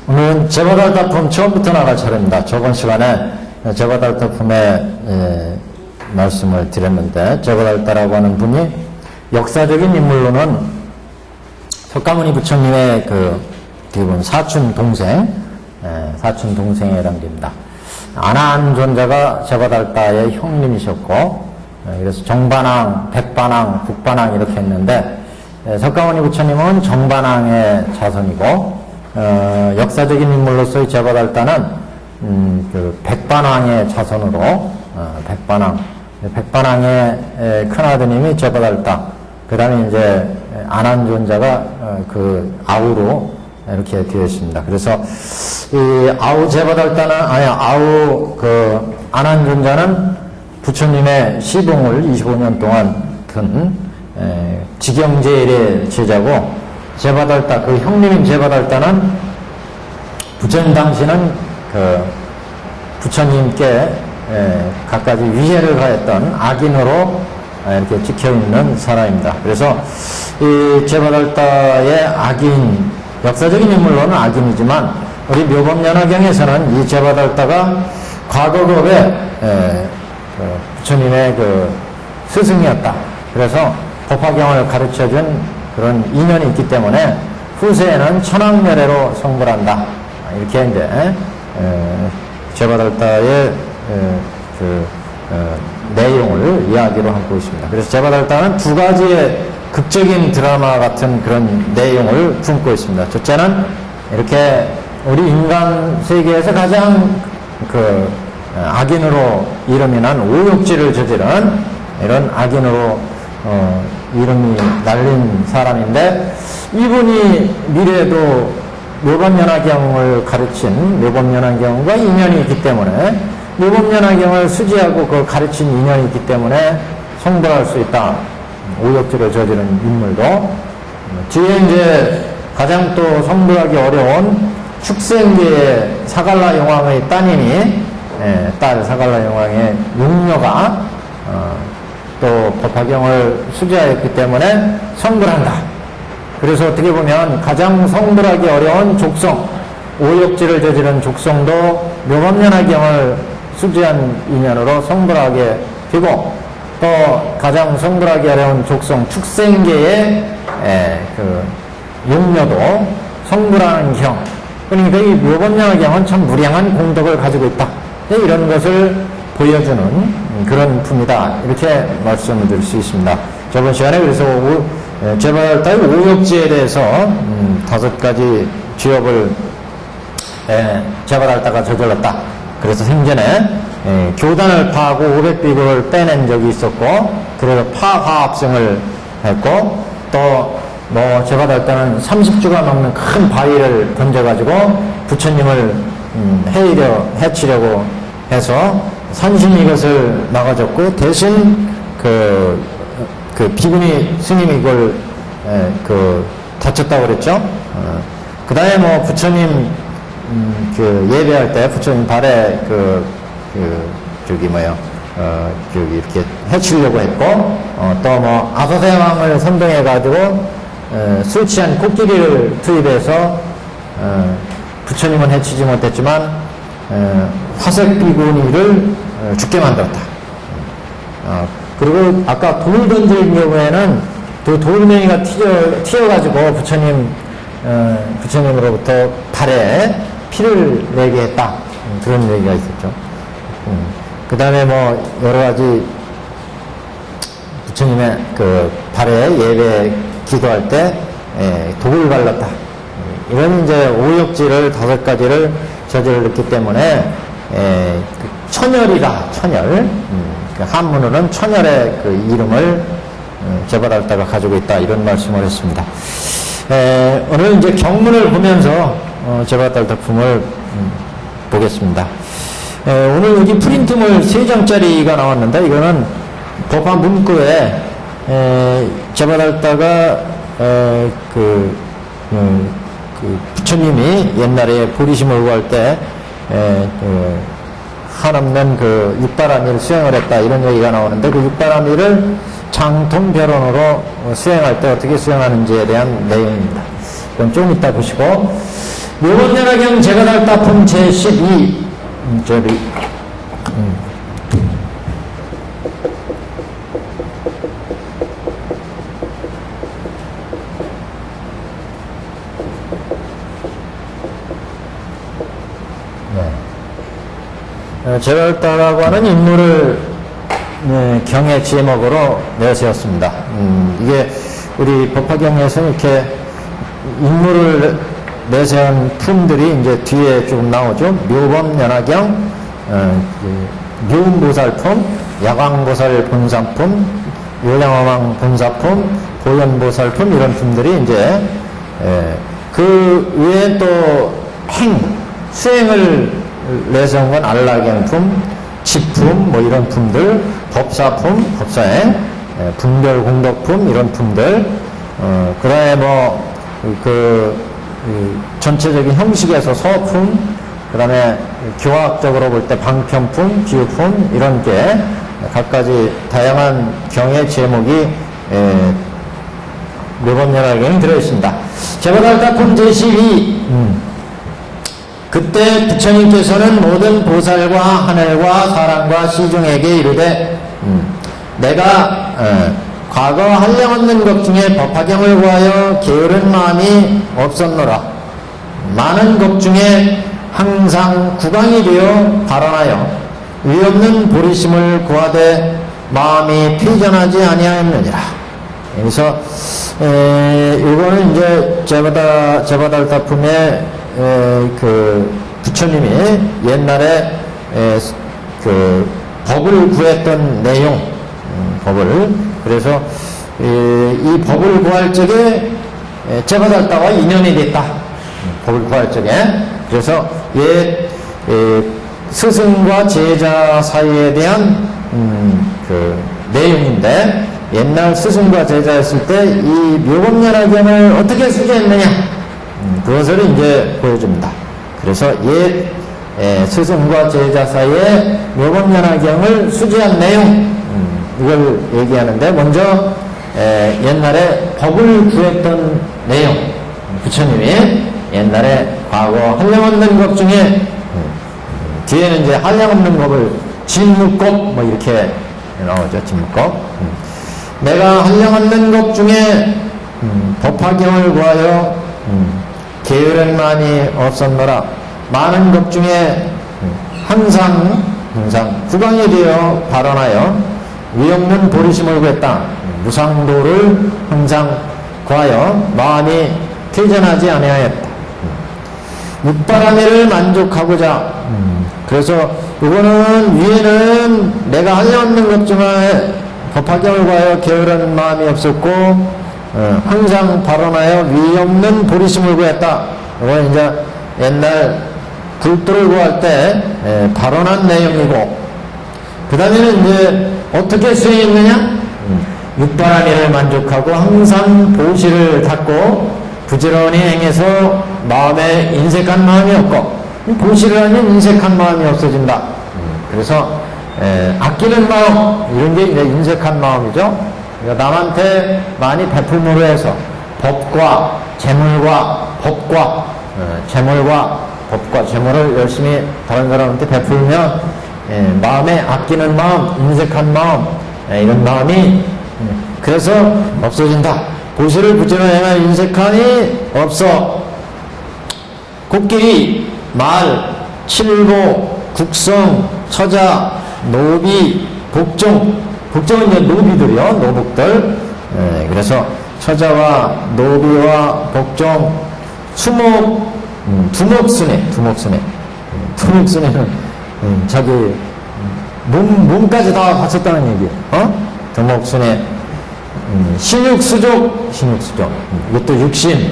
오늘은 제바달타품 처음부터 나갈 차례입니다. 저번 시간에 제바달타품의 말씀을 드렸는데, 제바달타라고 하는 분이 역사적인 인물로는 석가모니 부처님의 사촌 동생이란 겁니다. 아나한존자가 제바달타의 형님이셨고, 그래서 정반왕, 백반왕, 북반왕 이렇게 했는데, 석가모니 부처님은 정반왕의 자손이고, 역사적인 인물로서의 제바달타는 백반왕의 자손으로, 백반왕의 큰아드님이 제바달타, 그 다음에 이제 아난존자가 아우로 이렇게 되어 있습니다. 그래서 이 아우 제바달타는, 아난존자는 부처님의 시봉을 25년 동안 든 지경제일의 제자고, 제바달타, 형님인 제바달타는 부처님 당시는 부처님께 갖가지 위해를 가했던 악인으로 이렇게 찍혀있는 사람입니다. 그래서 이 제바달타의 악인, 역사적인 인물로는 악인이지만 우리 묘법연화경에서는 이 제바달타가 과거급의 부처님의 스승이었다. 그래서 법화경을 가르쳐준 그런 인연이 있기 때문에 후세에는 천황멸애로 성불한다. 이렇게 이제 제바달타의 내용을 이야기로 하고 있습니다. 그래서 제바달타는 두 가지의 극적인 드라마 같은 그런 내용을 품고 있습니다. 첫째는 이렇게 우리 인간 세계에서 가장 악인으로 이름이 난 오욕질을 저지른 이런 악인으로 이름이 날린 사람인데, 이분이 미래에도 묘법연화경을 가르친 묘법연화경과 인연이 있기 때문에, 묘법연화경을 수지하고 가르친 인연이 있기 때문에 성불할 수 있다. 오욕질을 저지른 인물도. 뒤에 이제 가장 또 성불하기 어려운 축생계의 사갈라 용왕의 따님이, 딸 사갈라 용왕의 용녀가 또 법화경을 수지하였기 때문에 성불한다. 그래서 어떻게 보면 가장 성불하기 어려운 족성, 오욕질을 저지른 족성도 묘법연화경을 수지한 인연으로 성불하게 되고, 또 가장 성불하기 어려운 족성, 축생계의 용녀도 성불하는 경. 그러니까 이 묘법연화경은 참 무량한 공덕을 가지고 있다. 이런 것을 보여주는 그런 품이다. 이렇게 말씀을 드릴 수 있습니다. 저번 시간에 그래서 제바달타의 오욕지에 대해서 5가지 죄업을 제바달타가 저질렀다. 그래서 생전에 교단을 파하고 500비구를 빼낸 적이 있었고, 그래서 파화합승을 했고, 또 제바달타는 30주가 넘는 큰 바위를 던져가지고 부처님을 해치려고 해서 산신이 이것을 막아줬고, 대신 비구니 스님이 이걸 다쳤다고 그랬죠. 그 다음에 부처님 예배할 때 부처님 발에 이렇게 해치려고 했고, 또 아소대 왕을 선동해 가지고 술 취한 코끼리를 투입해서 부처님은 해치지 못했지만 화색 비구니를 죽게 만들었다. 그리고 아까 돌 던질 경우에는 돌멩이가 튀어가지고 부처님으로부터 발에 피를 내게 했다. 그런 얘기가 있었죠. 그 다음에 여러가지 부처님의 발에 예배 기도할 때 독을 발랐다. 이런 이제 오욕질을 5가지를 저질렀기 때문에 천열이다. 천열. 한문으로는 천열의 이름을 제바달타가 가지고 있다. 이런 말씀을 했습니다. 오늘 이제 경문을 보면서 제바달타품을 보겠습니다. 오늘 여기 프린트물 3장짜리가 나왔는데, 이거는 법화 문구에 제바달타가 부처님이 옛날에 보리심을 구할 때 한없는 육바라밀 수행을 했다, 이런 얘기가 나오는데, 육바라밀을 장통별론으로 수행할 때 어떻게 수행하는지에 대한 내용입니다. 그럼 좀 이따 보시고, 묘법연화경 제거달다품 제12 저리 제갈다라고 하는 인물을 경의 제목으로 내세웠습니다. 이게 우리 법화경에서 이렇게 인물을 내세운 품들이 이제 뒤에 조금 나오죠. 묘법연화경, 묘음보살품, 야광보살 본산품, 요양어망 본사품, 보현보살품 이런 품들이 이제 그 외에 또 수행을 내세운 건 안락행품, 지품 뭐 이런 품들, 법사품, 법사행, 분별공덕품 이런 품들, 그 다음에 전체적인 형식에서 서품, 그 다음에 교학적으로 볼 때 방편품, 비유품 이런 게 각가지 다양한 경의 제목이 묘법연화경에 들어있습니다. 제거달다품 제12 그때 부처님께서는 모든 보살과 하늘과 사람과 시중에게 이르되 내가 과거 한량없는 것 중에 법화경을 구하여 게으른 마음이 없었노라. 많은 것 중에 항상 구강이 되어 발언하여 위없는 보리심을 구하되 마음이 피전하지 아니하였느니라. 그래서 이거는 이제 제바달다품의 그 부처님이 옛날에 그 법을 구했던 내용, 법을 그래서 이 법을 구할 적에 제바달다와 인연이 됐다. 법을 구할 적에 그래서 스승과 제자 사이에 대한 그 내용인데 옛날 스승과 제자였을 때 이 묘법연화경을 어떻게 수제했느냐 그것을 이제 보여줍니다. 그래서 스승과 제자 사이에 묘법연화경을 수제한 내용 이걸 얘기하는데 먼저 옛날에 법을 구했던 내용 부처님이 옛날에 과거 한량없는 것 중에 뒤에는 이제 한량없는 법을 진묵법 뭐 이렇게 나오죠. 진묵법 내가 한량없는 것 중에 법화경을 구하여 게으른 마음이 없었노라. 많은 것 중에 항상 구강이 되어 발언하여 위없는 보리심을 구했다. 무상도를 항상 구하여 마음이 퇴전하지 아니하였다. 육바라밀을 만족하고자 그래서 이거는 위에는 내가 한량없는 것 중에 법화경을 구하여 게으른 마음이 없었고 항상 발언하여 위없는 보리심을 구했다. 이건 이제 옛날 불도를 구할 때 발언한 내용이고 그 다음에는 이제 어떻게 수행했느냐? 육바라밀을 만족하고 항상 보시를 닦고 부지런히 행해서 마음에 인색한 마음이 없고 보시를 하면 인색한 마음이 없어진다. 그래서 아끼는 마음 이런 게 이제 인색한 마음이죠. 그러니까 남한테 많이 베풀므로 해서 법과 재물과 재물을 열심히 다른 사람한테 베풀면 마음에 아끼는 마음, 인색한 마음 이런 마음이 그래서 없어진다. 보시를 부지런히 행할 인색함이 없어. 곡길이 말, 칠보, 국성, 처자, 노비, 복종은 이제 노비들이요, 노복들. 그래서 처자와 노비와 복종, 두목스네는 자기 몸까지 다 바쳤다는 얘기. 두목스네, 신육수족, 이것도 육신,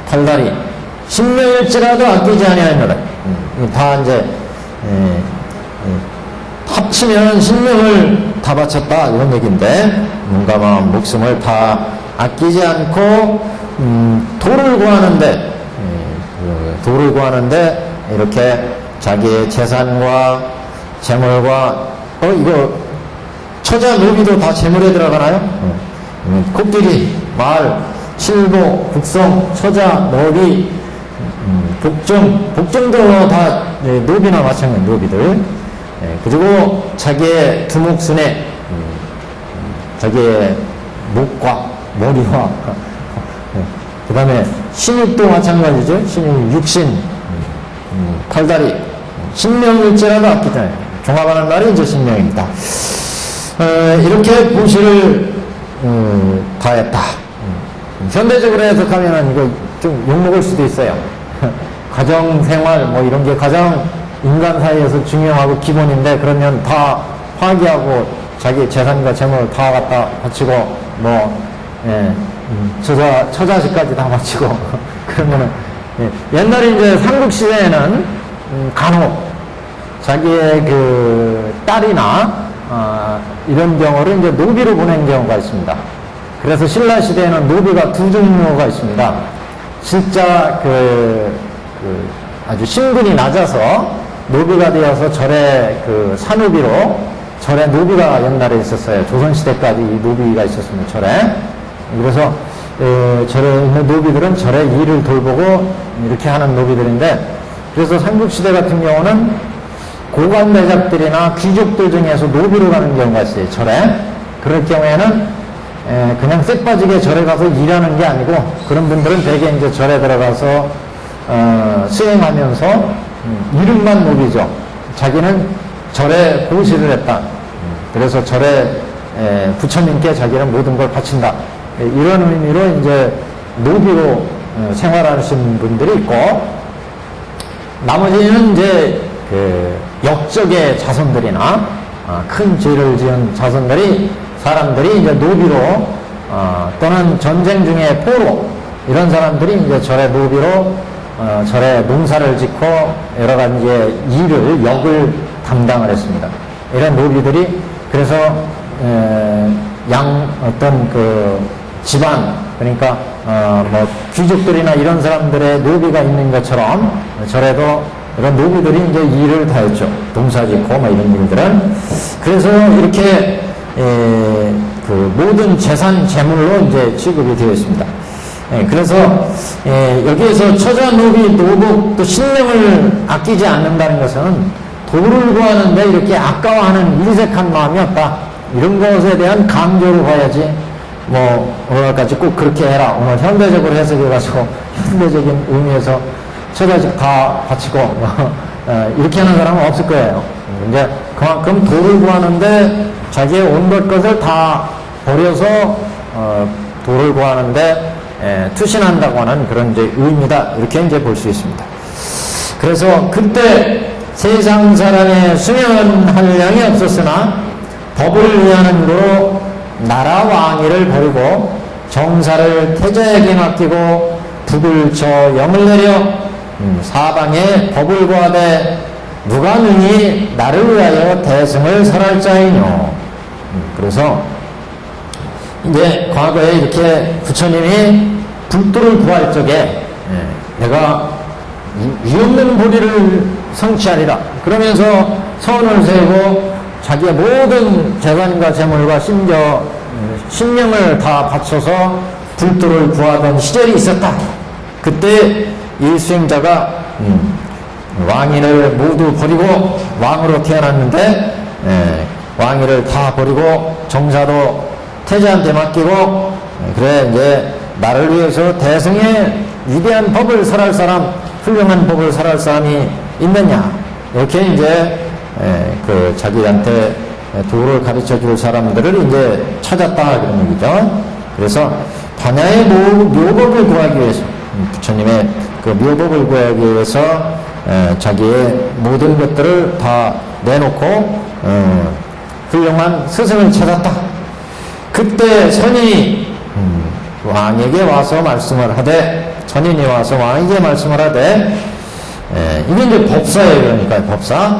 팔다리, 신명일지라도 아끼지 아니하노라. 다 이제 합치면 신명을 다 바쳤다 이런 얘기인데 몸과 마음, 목숨을 다 아끼지 않고 도를 구하는데 이렇게 자기의 재산과 재물과 이거 처자 노비도 다 재물에 들어가나요? 코끼리, 말, 칠보, 국성, 처자, 노비, 복종도 다 노비나 마찬가지 노비들. 그리고 자기의 두목순에 자기의 목과 머리와 그 다음에 신육도 마찬가지죠. 신육 육신 팔다리 신명일제라도 아끼잖아요. 종합하는 날이 이제 신명입니다. 이렇게 보시를 다했다. 현대적으로 해석하면 이거 좀 욕먹을 수도 있어요. 가정생활 뭐 이런 게 가장 인간 사이에서 중요하고 기본인데 그러면 다 파기하고 자기 재산과 재물을 다 갖다 바치고 뭐 처자식까지 다 바치고 그러면은 옛날에 이제 삼국시대에는 간혹 자기의 그 딸이나 이런 경우를 이제 노비로 보낸 경우가 있습니다. 그래서 신라시대에는 노비가 두 종류가 있습니다. 진짜 아주 신분이 낮아서 노비가 되어서 절에 산노비로 절에 노비가 옛날에 있었어요. 조선시대까지 이 노비가 있었습니다. 절에. 그래서 절에 있는 노비들은 절의 일을 돌보고 이렇게 하는 노비들인데 그래서 삼국시대 같은 경우는 고관대작들이나 귀족들 중에서 노비로 가는 경우가 있어요. 절에. 그럴 경우에는 그냥 쎄빠지게 절에 가서 일하는 게 아니고 그런 분들은 대개 이제 절에 들어가서 수행하면서 이름만 노비죠. 자기는 절에 고시를 했다. 그래서 절에 부처님께 자기는 모든 걸 바친다. 이런 의미로 이제 노비로 생활하시는 분들이 있고 나머지는 이제 역적의 자손들이나 큰 죄를 지은 사람들이 이제 노비로 또는 전쟁 중에 포로 이런 사람들이 이제 절의 노비로 절에 농사를 짓고 여러 가지의 역을 담당을 했습니다. 이런 노비들이 그래서 어떤 집안 그러니까 뭐 귀족들이나 이런 사람들의 노비가 있는 것처럼 절에도 이런 노비들이 이제 일을 다 했죠. 농사 짓고 뭐 이런 일들은 그래서 이렇게 모든 재산 재물로 이제 취급이 되어 있습니다. 그래서 여기에서 처자, 노비, 노복 또 신명을 아끼지 않는다는 것은 도를 구하는데 이렇게 아까워하는 일색한 마음이 없다. 이런 것에 대한 강조를 봐야지 뭐 오늘까지 꼭 그렇게 해라. 오늘 현대적으로 해석해가지고 현대적인 의미에서 처자식 다 바치고 이렇게 하는 사람은 없을 거예요. 이제 그만큼 도를 구하는데 자기의 온 것을 다 버려서 도를 구하는데 투신한다고 하는 그런 이제 의미다. 이렇게 이제 볼 수 있습니다. 그래서 그때 세상 사람의 수명할 양이 없었으나 법을 위하는 도로 나라 왕위를 버리고 정사를 태자에게 맡기고 북을 쳐 영을 내려 사방에 법을 구하되 누가 능히 나를 위하여 대승을 설할 자이뇨. 그래서 이제 과거에 이렇게 부처님이 불도를 구할 적에 내가 위없는 보리를 성취하리라 그러면서 선을 세우고 자기의 모든 재산과 재물과 심지어 신명을 다 바쳐서 불도를 구하던 시절이 있었다. 그때 이 수행자가 왕위를 모두 버리고 왕으로 태어났는데 왕위를 다 버리고 정사도 태자한테 맡기고 그래 이제 나를 위해서 대승의 위대한 법을 설할 사람, 훌륭한 법을 설할 사람이 있느냐 이렇게 이제 자기한테 도를 가르쳐 줄 사람들을 이제 찾았다 그런 얘기죠. 그래서 반야의 묘법을 구하기 위해서 부처님의 그 묘법을 구하기 위해서 자기의 모든 것들을 다 내놓고 훌륭한 스승을 찾았다. 그때 선인이 왕에게 와서 말씀을 하되 선인이 와서 왕에게 말씀을 하되 이게 이제 법사예요. 그러니까 법사.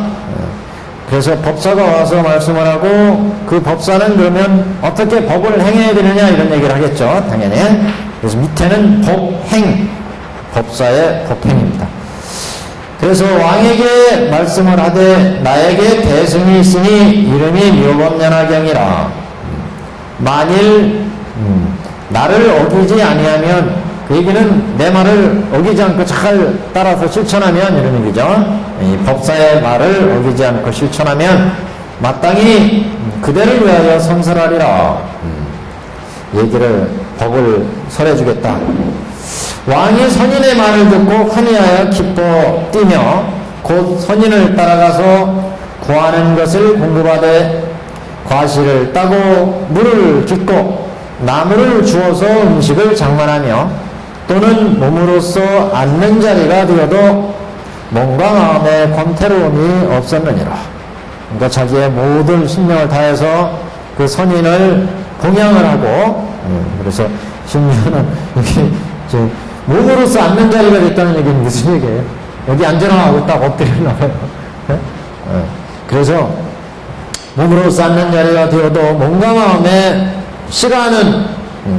그래서 법사가 와서 말씀을 하고 그 법사는 그러면 어떻게 법을 행해야 되느냐 이런 얘기를 하겠죠. 당연히. 그래서 밑에는 법행, 법사의 법행입니다. 그래서 왕에게 말씀을 하되 나에게 대승이 있으니 이름이 묘법연화경이라 만일 나를 어기지 아니하면 얘기는 내 말을 어기지 않고 잘 따라서 실천하면 이런 얘기죠. 이 법사의 말을 어기지 않고 실천하면 마땅히 그대를 위하여 선설하리라. 얘기를 법을 설해주겠다. 왕이 선인의 말을 듣고 환희하여 기뻐 뛰며 곧 선인을 따라가서 구하는 것을 공급하되 과실을 따고 물을 깃고 나무를 주어서 음식을 장만하며 또는 몸으로서 앉는 자리가 되어도 몸과 마음에 권태로움이 없었느니라. 그러니까 자기의 모든 신명을 다해서 그 선인을 봉양을 하고 그래서 심지어는 이게 몸으로서 앉는 자리가 됐다는 얘기는 무슨 얘기예요? 여기 앉으라고 딱 엎드리려고 해요. 그래서 몸으로서 앉는 자리가 되어도 몸과 마음에 싫어하는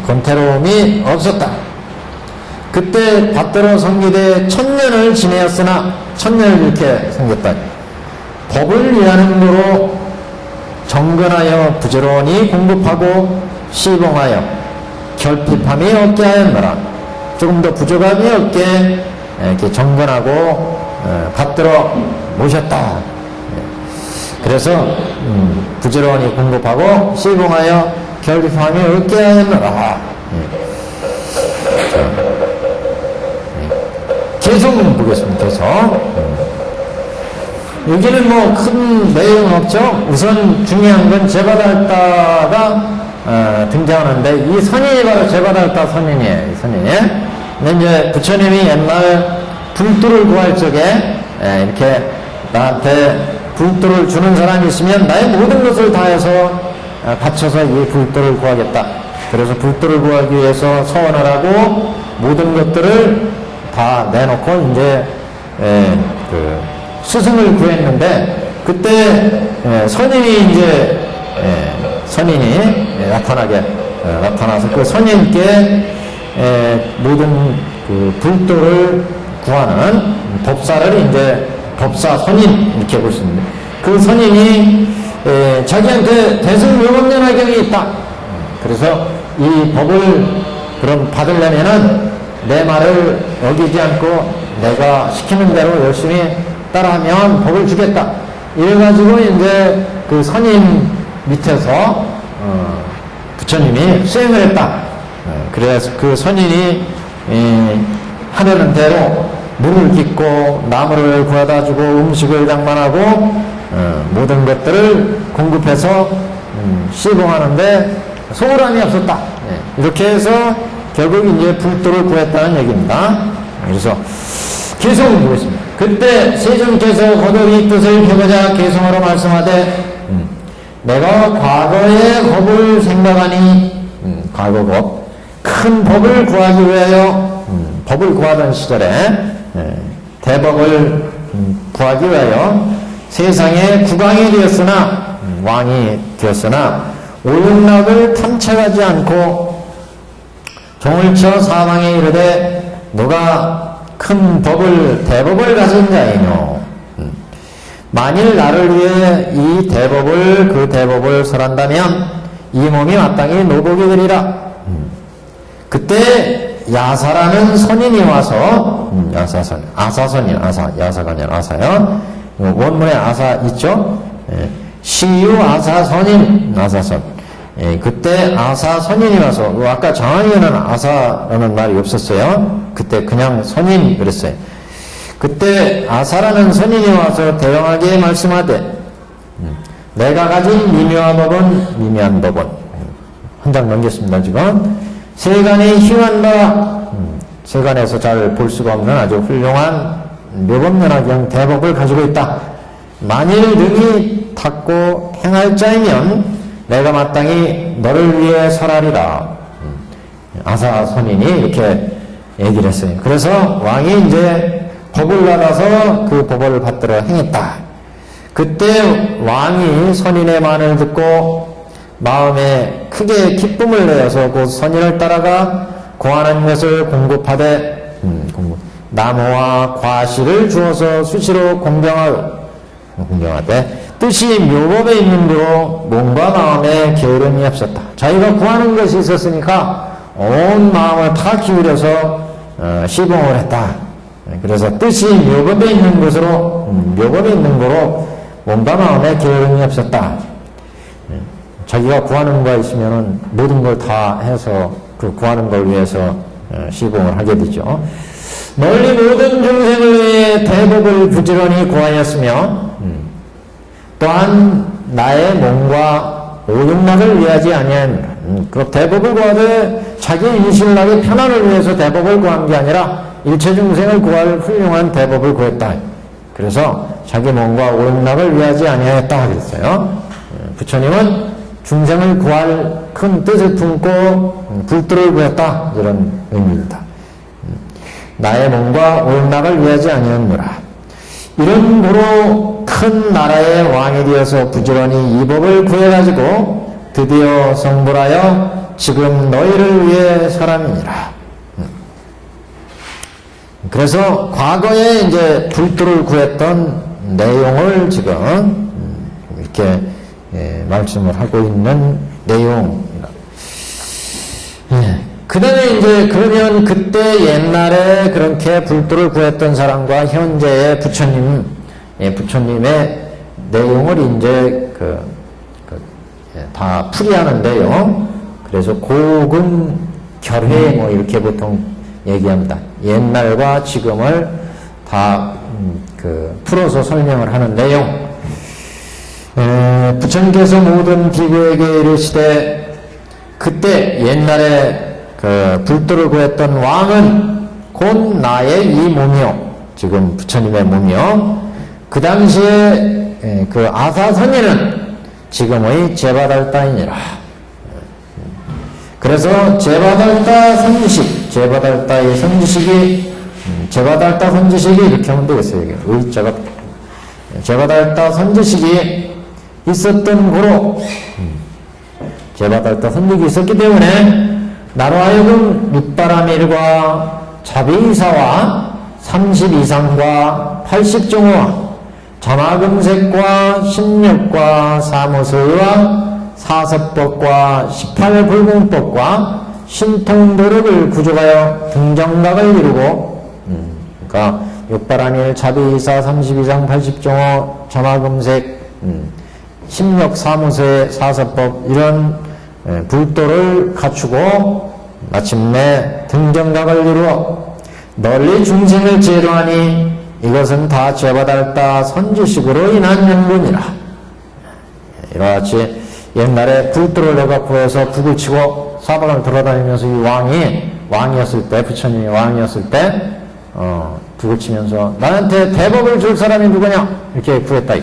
권태로움이 없었다. 그때 받들어 섬기되 1000년을 지내었으나 1000년을 이렇게 생겼다. 법을 위하는 거로 정근하여 부지런히 공급하고 시봉하여 결핍함이 없게 하였노라. 조금 더 부족함이 없게 이렇게 정근하고 받들어 모셨다. 그래서 부지런히 공급하고 시봉하여 결핍함이 없게 하였노라. 계속 보겠습니다. 계속. 여기는 뭐 큰 내용 없죠. 우선 중요한 건 제바달다가 등장하는데 이 선인이 바로 제바달다 선인이에요. 이 선인이. 근데 이제 부처님이 옛날 불도를 구할 적에 이렇게 나한테 불도를 주는 사람이 있으면 나의 모든 것을 다해서 바쳐서 이 불도를 구하겠다. 그래서 불도를 구하기 위해서 서원을 하고 모든 것들을 다 내놓고 이제 그 스승을 구했는데 그때 선인이 이제 선인이 나타나서 그 선인께 모든 그 불도를 구하는 법사를 이제 법사 선인 이렇게 볼 수 있는데 그 선인이 자기한테 대승묘법연화경이 있다. 그래서 이 법을 그럼 받으려면은 내 말을 어기지 않고 내가 시키는 대로 열심히 따라하면 법을 주겠다. 이래가지고 이제 그 선임 밑에서 부처님이 수행을 했다. 그래서 그 선인이 하려는 대로 물을 깃고 나무를 구하다 주고 음식을 장만하고 모든 것들을 공급해서 시봉하는데 소홀함이 없었다. 이렇게 해서 결국 이제 불도를 구했다는 얘기입니다. 그래서 계속 보겠습니다. 그때 세존께서 거듭 이 뜻을 펴고자 계성으로 말씀하되 내가 과거의 법을 생각하니 과거 법 큰 법을 구하기 위하여 법을 구하던 시절에 대법을 구하기 위하여 세상에 국왕이 되었으나 왕이 되었으나 오용락을 탐책하지 않고 종을 쳐 사방에 이르되 누가 큰 법을 대법을 가진 자이뇨. 만일 나를 위해 이 대법을 그 대법을 설한다면 이 몸이 마땅히 노복이 되리라. 그때 야사라는 선인이 와서 아사선인 야사가 아니라 아사요. 원문에 아사 있죠. 시유 아사선인 아사선. 그때 아사선인이 와서 아까 장학에는 아사라는 말이 없었어요. 그때 그냥 선인 그랬어요. 그때 아사라는 선인이 와서 대왕하게 말씀하되 내가 가진 미묘한 법은 한 장 넘겼습니다. 지금 세간이 희한한 바 세간에서 잘 볼 수가 없는 아주 훌륭한 묘법연화경 대법을 가지고 있다. 만일 능히 닦고 행할 자이면 내가 마땅히 너를 위해 설하리라. 아사 선인이 이렇게 얘기를 했어요. 그래서 왕이 이제 법을 받아서 그 법을 받들어 행했다. 그때 왕이 선인의 말을 듣고 마음에 크게 기쁨을 내어서 곧 선인을 따라가 구하는 것을 공급하되 나무와 과실을 주어서 수시로 공경하되 뜻이 묘법에 있는 대로 몸과 마음에 게으름이 없었다. 자기가 구하는 것이 있었으니까 온 마음을 다 기울여서 시봉을 했다. 그래서 뜻이 묘법에 있는 것으로 묘법에 있는 거로 몸과 마음에 게으름이 없었다. 자기가 구하는 거 있으면은 모든 걸 다 해서 그 구하는 걸 위해서 시봉을 하게 되죠. 널리 모든 중생을 위해 대법을 부지런히 구하였으며 또한 나의 몸과 오욕락을 위하지 아니하니라. 그 대법을 구하되 자기 인신락의 편안을 위해서 대법을 구한 게 아니라 일체 중생을 구할 훌륭한 대법을 구했다. 그래서 자기 몸과 오욕락을 위하지 아니하였다 그랬어요. 부처님은 중생을 구할 큰 뜻을 품고 불도를 구했다, 이런 의미입니다. 나의 몸과 오욕락을 위하지 아니하노라. 이런 도로 큰 나라의 왕이 되어서 부지런히 이 법을 구해가지고 드디어 성불하여 지금 너희를 위해 사람이니라. 그래서 과거에 이제 불도를 구했던 내용을 지금 이렇게 말씀을 하고 있는 내용입니다. 그 다음에 이제 그러면 그때 옛날에 그렇게 불도를 구했던 사람과 현재의 부처님의 내용을 이제 다 풀이하는데요. 그래서 고금 결회 뭐 이렇게 보통 얘기합니다. 옛날과 지금을 다 풀어서 설명을 하는 내용. 부처님께서 모든 비구에게 이르시되 그때 옛날에 불도를 구했던 왕은 곧 나의 이 몸이요, 지금 부처님의 몸이요, 그 당시에 그 아사선인은 지금의 제바달다이니라. 그래서 제바달다 선지식, 제바달다의 선지식이 제바달다 선지식이 이렇게 하면 되겠어요. 이게 의자가 제바달다 선지식이 있었던 고로 제바달다 선지식이 있었기 때문에 나로 하여금 육바라밀과 자비이사와 32상과 80정호와 자마금색과 신력과 사무서의와 사섭법과 18불공법과 신통도력을 구족하여 등정각을 이루고 그러니까 육바라밀, 자비이사, 32상, 80정호, 자마금색, 신력, 사무서의 사섭법 이런 불도를 갖추고 마침내 등정각을 이루어 널리 중생을 제도하니 이것은 다 제바달다 선지식으로 인한 연분이라. 이와같이 옛날에 불도를 내갖고 해서 북을 치고 사방을 돌아다니면서 이 왕이었을 때, 부처님이 왕이었을 때 북을 치면서 나한테 대법을 줄 사람이 누구냐 이렇게 구했다.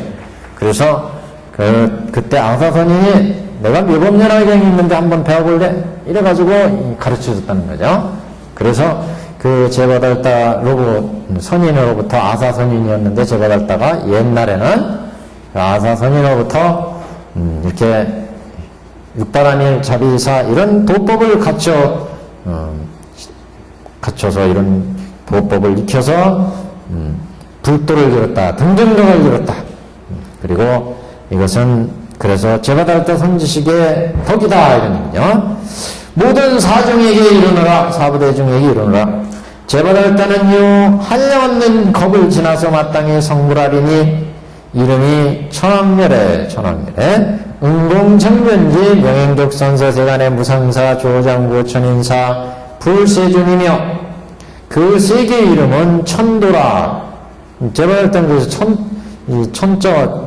그래서 그때 아사선인이 내가 묘법연화경이 있는데 한번 배워볼래? 이래가지고 가르쳐줬다는 거죠. 그래서 그 제바달다 선인으로부터 아사선인이었는데 제바달다가 옛날에는 아사선인으로부터 이렇게 육바라밀, 자비이사 이런 도법을 갖춰서 이런 도법을 익혀서 불도를 이뤘다, 등정각을 이뤘다. 그리고 이것은 그래서 제바달다 선지식의 덕이다 이런 얘기죠. 모든 사중에게 이르노라, 사부대중에게 이르노라. 제바달다는요 한량없는 겁을 지나서 마땅히 성불하리니 이름이 천왕멸에 응공정변지 명행독선서세간의 무상사 조장부 천인사 불세준이며 그 세 개의 이름은 천도라. 제바달다는 그래서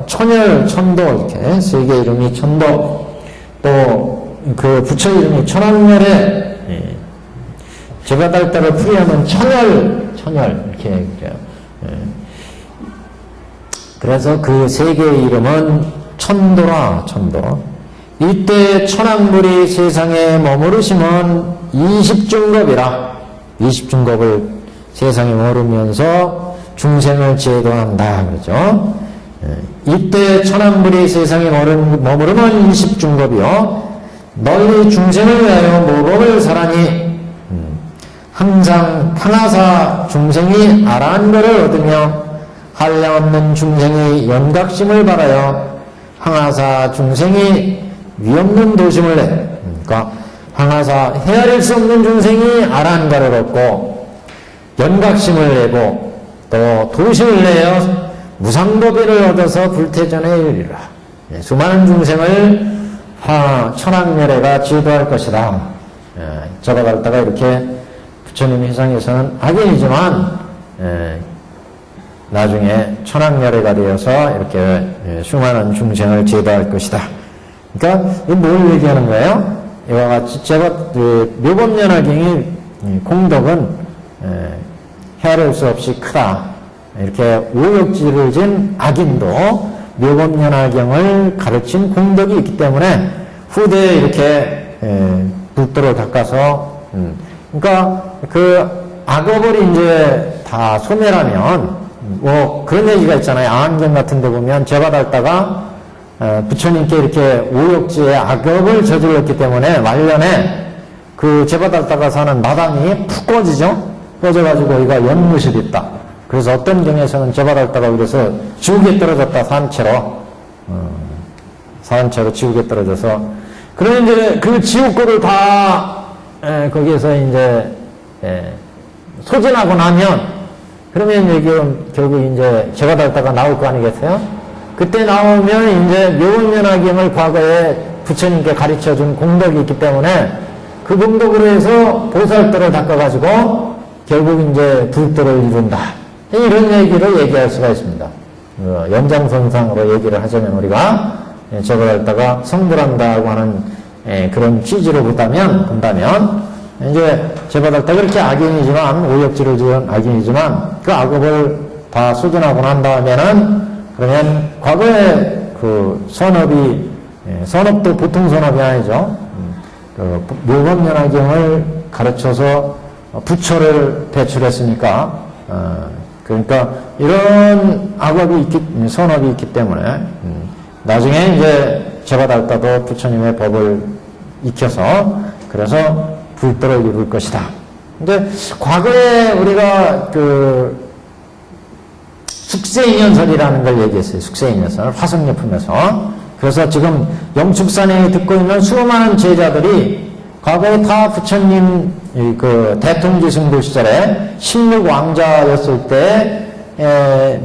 천열, 천도 이렇게 세 개의 이름이 천도, 또 그 부처 이름이 천왕멸에 제바달다를 풀이하면 천열 이렇게 그래요. 그래서 그 세 개의 이름은 천도라, 천도. 이때 천왕불이 세상에 머무르시면 20중겁이라 20중겁을 세상에 머무르면서 중생을 제도한다 그러죠. 이때 천왕불이 세상에 머무르면 20중겁이요 널리 중생을 위하여 모법을 사라니 항상 항아사 중생이 아라한 것을 얻으며 한량없는 중생이 연각심을 바라여 항아사 중생이 위없는 도심을 내. 그러니까 강하사 헤아릴 수 없는 중생이 아란가를 얻고 연각심을 내고 또 도심을 내어 무상법인을 얻어서 불태전에 이르리라. 수많은 중생을 천왕열애가 지도할 것이다. 저가 갔다가 이렇게 부처님 회상에서는 악인이지만 나중에 천왕열애가 되어서 이렇게 수많은 중생을 제도할 것이다. 그러니까 뭘 얘기하는 거예요? 이와 같이 묘법연화경의 공덕은 헤아릴 수 없이 크다. 이렇게 오욕지를 진 악인도 묘법연화경을 가르친 공덕이 있기 때문에 후대에 이렇게 불도를 닦아서 그러니까 그 악업을 이제 다 소멸하면 뭐 그런 얘기가 있잖아요. 아한경 같은 데 보면 제가 닳다가 부처님께 이렇게 오욕지에 악업을 저질렀기 때문에 말년에 그 제가 닳다가 사는 마당이 푹 꺼지죠. 꺼져가지고 여기가 연못이 됐다. 그래서 어떤 경에서는 제가 닳다가 그래서 지옥에 떨어졌다. 산채로 지옥에 떨어져서 그러면 이제 그 지옥고를 다 거기에서 이제 소진하고 나면 그러면 이제 결국 이제 제가 닳다가 나올 거 아니겠어요? 그때 나오면 이제 묘법연화경을 과거에 부처님께 가르쳐 준 공덕이 있기 때문에 그 공덕으로 해서 보살도를 닦아가지고 결국 이제 불도를 이룬다. 이런 얘기를 얘기할 수가 있습니다. 연장선상으로 얘기를 하자면 우리가 제가 닳다가 성불한다고 하는 그런 취지로 본다면 이제 제가 닳다가 그렇게 악인이지만 오욕지를 지은 악인이지만 그 악업을 다 소진하고 난 다음에는 그러면 과거에 그 선업도 보통 선업이 아니죠. 그 묘법연화경을 가르쳐서 부처를 배출했으니까 그러니까 이런 악업이 선업이 있기 때문에 나중에 이제 제가 닳다도 부처님의 법을 익혀서 그래서 불도를 이룰 것이다. 근데 과거에 우리가 그 숙세인연설이라는 걸 얘기했어요. 숙세인연설 화성예품에서. 그래서 지금 영축산에 듣고 있는 수많은 제자들이 과거에 다 부처님 그 대통지승부 시절에 16왕자였을 때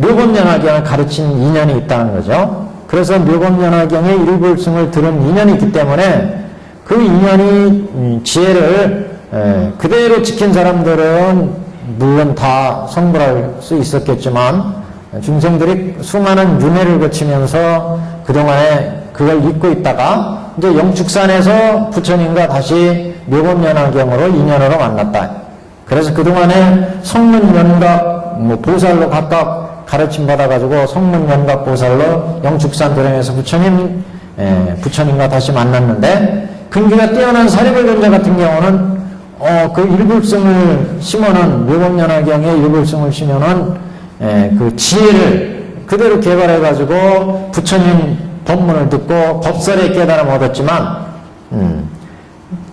묘법연화경을 가르친 인연이 있다는 거죠. 그래서 묘법연화경의 일불승을 들은 인연이 있기 때문에 그 인연이 지혜를 그대로 지킨 사람들은 물론 다 성불할 수 있었겠지만 중생들이 수많은 윤회를 거치면서 그동안에 그걸 잊고 있다가 이제 영축산에서 부처님과 다시 묘법연화경으로 인연으로 만났다. 그래서 그동안에 성문연각 보살로 각각 가르침 받아가지고 성문연각 보살로 영축산 도량에서 부처님과 다시 만났는데 근기가 뛰어난 사리불견자 같은 경우는 그 일불승을 심어놓은 묘법연화경의 일불승을 심어놓은 그 지혜를 그대로 개발해가지고 부처님 법문을 듣고 법설의 깨달음을 얻었지만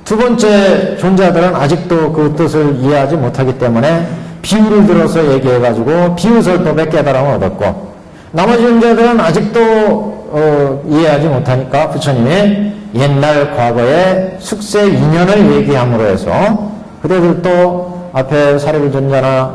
두 번째 존재들은 아직도 그 뜻을 이해하지 못하기 때문에 비유를 들어서 얘기해가지고 비유설법의 깨달음을 얻었고 나머지 존재들은 아직도 이해하지 못하니까 부처님의 옛날 과거의 숙세 인연을 얘기함으로 해서 그들도 앞에 사리불존자나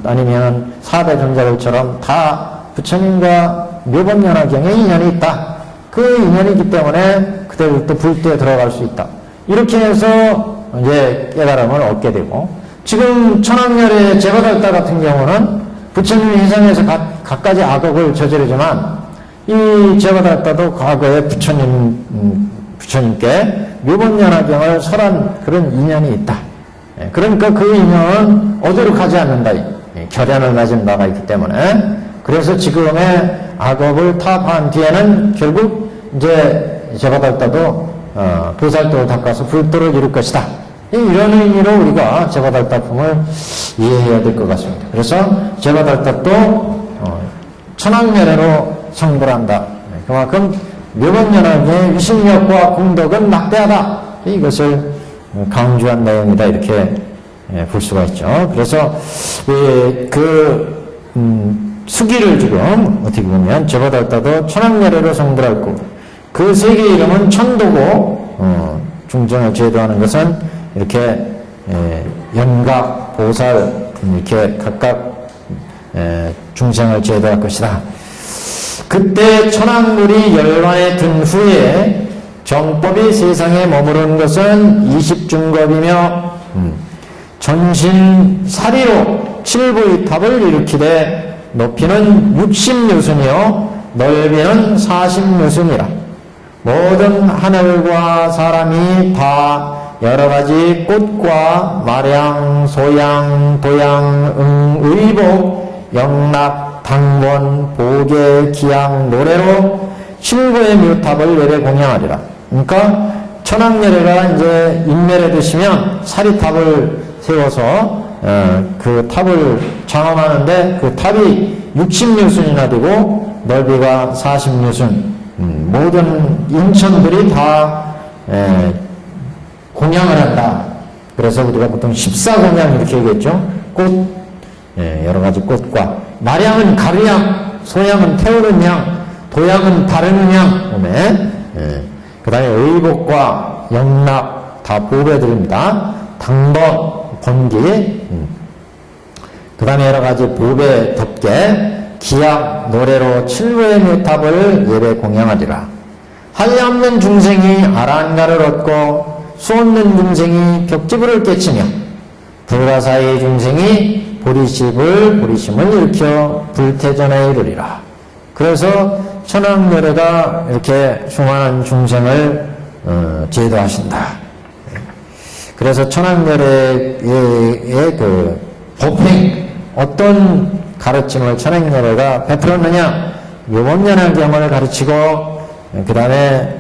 아니면 사대 존자들처럼 다 부처님과 묘법연화경에 인연이 있다. 그 인연이기 때문에 그들도 불도에 들어갈 수 있다. 이렇게 해서 이제 깨달음을 얻게 되고 지금 천왕열의 제가 닳다 같은 경우는 부처님의 희생에서 갖가지 악업을 저지르지만 이 제가 닳다도 과거에 부처님께 묘법연화경을 설한 그런 인연이 있다. 그러니까 그 인연은 어디로 가지 않는다. 결연을 맺은 바가 있기 때문에 그래서 지금의 악업을 타파한 뒤에는 결국 이제 제가 닳다도 보살도를 닦아서 불도를 이룰 것이다. 이런 의미로 우리가 제가 닳다품을 이해해야 될 것 같습니다. 그래서 제가 닳다도 천왕열애로 성불한다. 그만큼 묘법연화경의 위신력과 공덕은 막대하다. 이것을 강조한 내용이다. 이렇게 볼 수가 있죠. 그래서 수기를 지금 어떻게 보면 제가 닳다도 천왕열애로 성불할 거. 그 세계 이름은 천도고 중생을 제도하는 것은 이렇게 연각, 보살 이렇게 각각 중생을 제도할 것이다. 그때 천왕물이 열반에 든 후에 정법이 세상에 머무르는 것은 20중겁이며 전신 사리로 7부의 탑을 일으키되 높이는 60묘순이요 넓이는 40묘순이라. 모든 하늘과 사람이 다 여러가지 꽃과 마량, 소양, 도양, 의복, 영락, 당권, 보계, 기양, 노래로 7부의 묘탑을 예배 공양하리라. 그러니까 천왕예례가 이제 인멸에 드시면 사리탑을 세워서 그 탑을 장엄하는데 그 탑이 60묘순이나 되고 넓이가 40묘순. 모든 인천들이 다 공양을 한다. 그래서 우리가 보통 14공양 이렇게 얘기했죠. 꽃, 여러 가지 꽃과 마량은 가르양, 소양은 태우는 양, 도양은 바르는 양, 그 다음에 의복과 영락 다 보배드립니다. 당번, 번기, 그 다음에 여러 가지 보배 덮개, 기약, 노래로 7부의 묘탑을 예배 공양하리라. 한량없는 중생이 아란가를 얻고 수없는 중생이 벽지불을 깨치며 불가사의 중생이 보리심을 일으켜 불태전에 이르리라. 그래서 천왕예례가 이렇게 수많은 중생을 제도하신다. 그래서 천왕예례의 그 법행, 어떤 가르침을 천왕예례가 베풀었느냐? 묘법연화경을 가르치고 그 다음에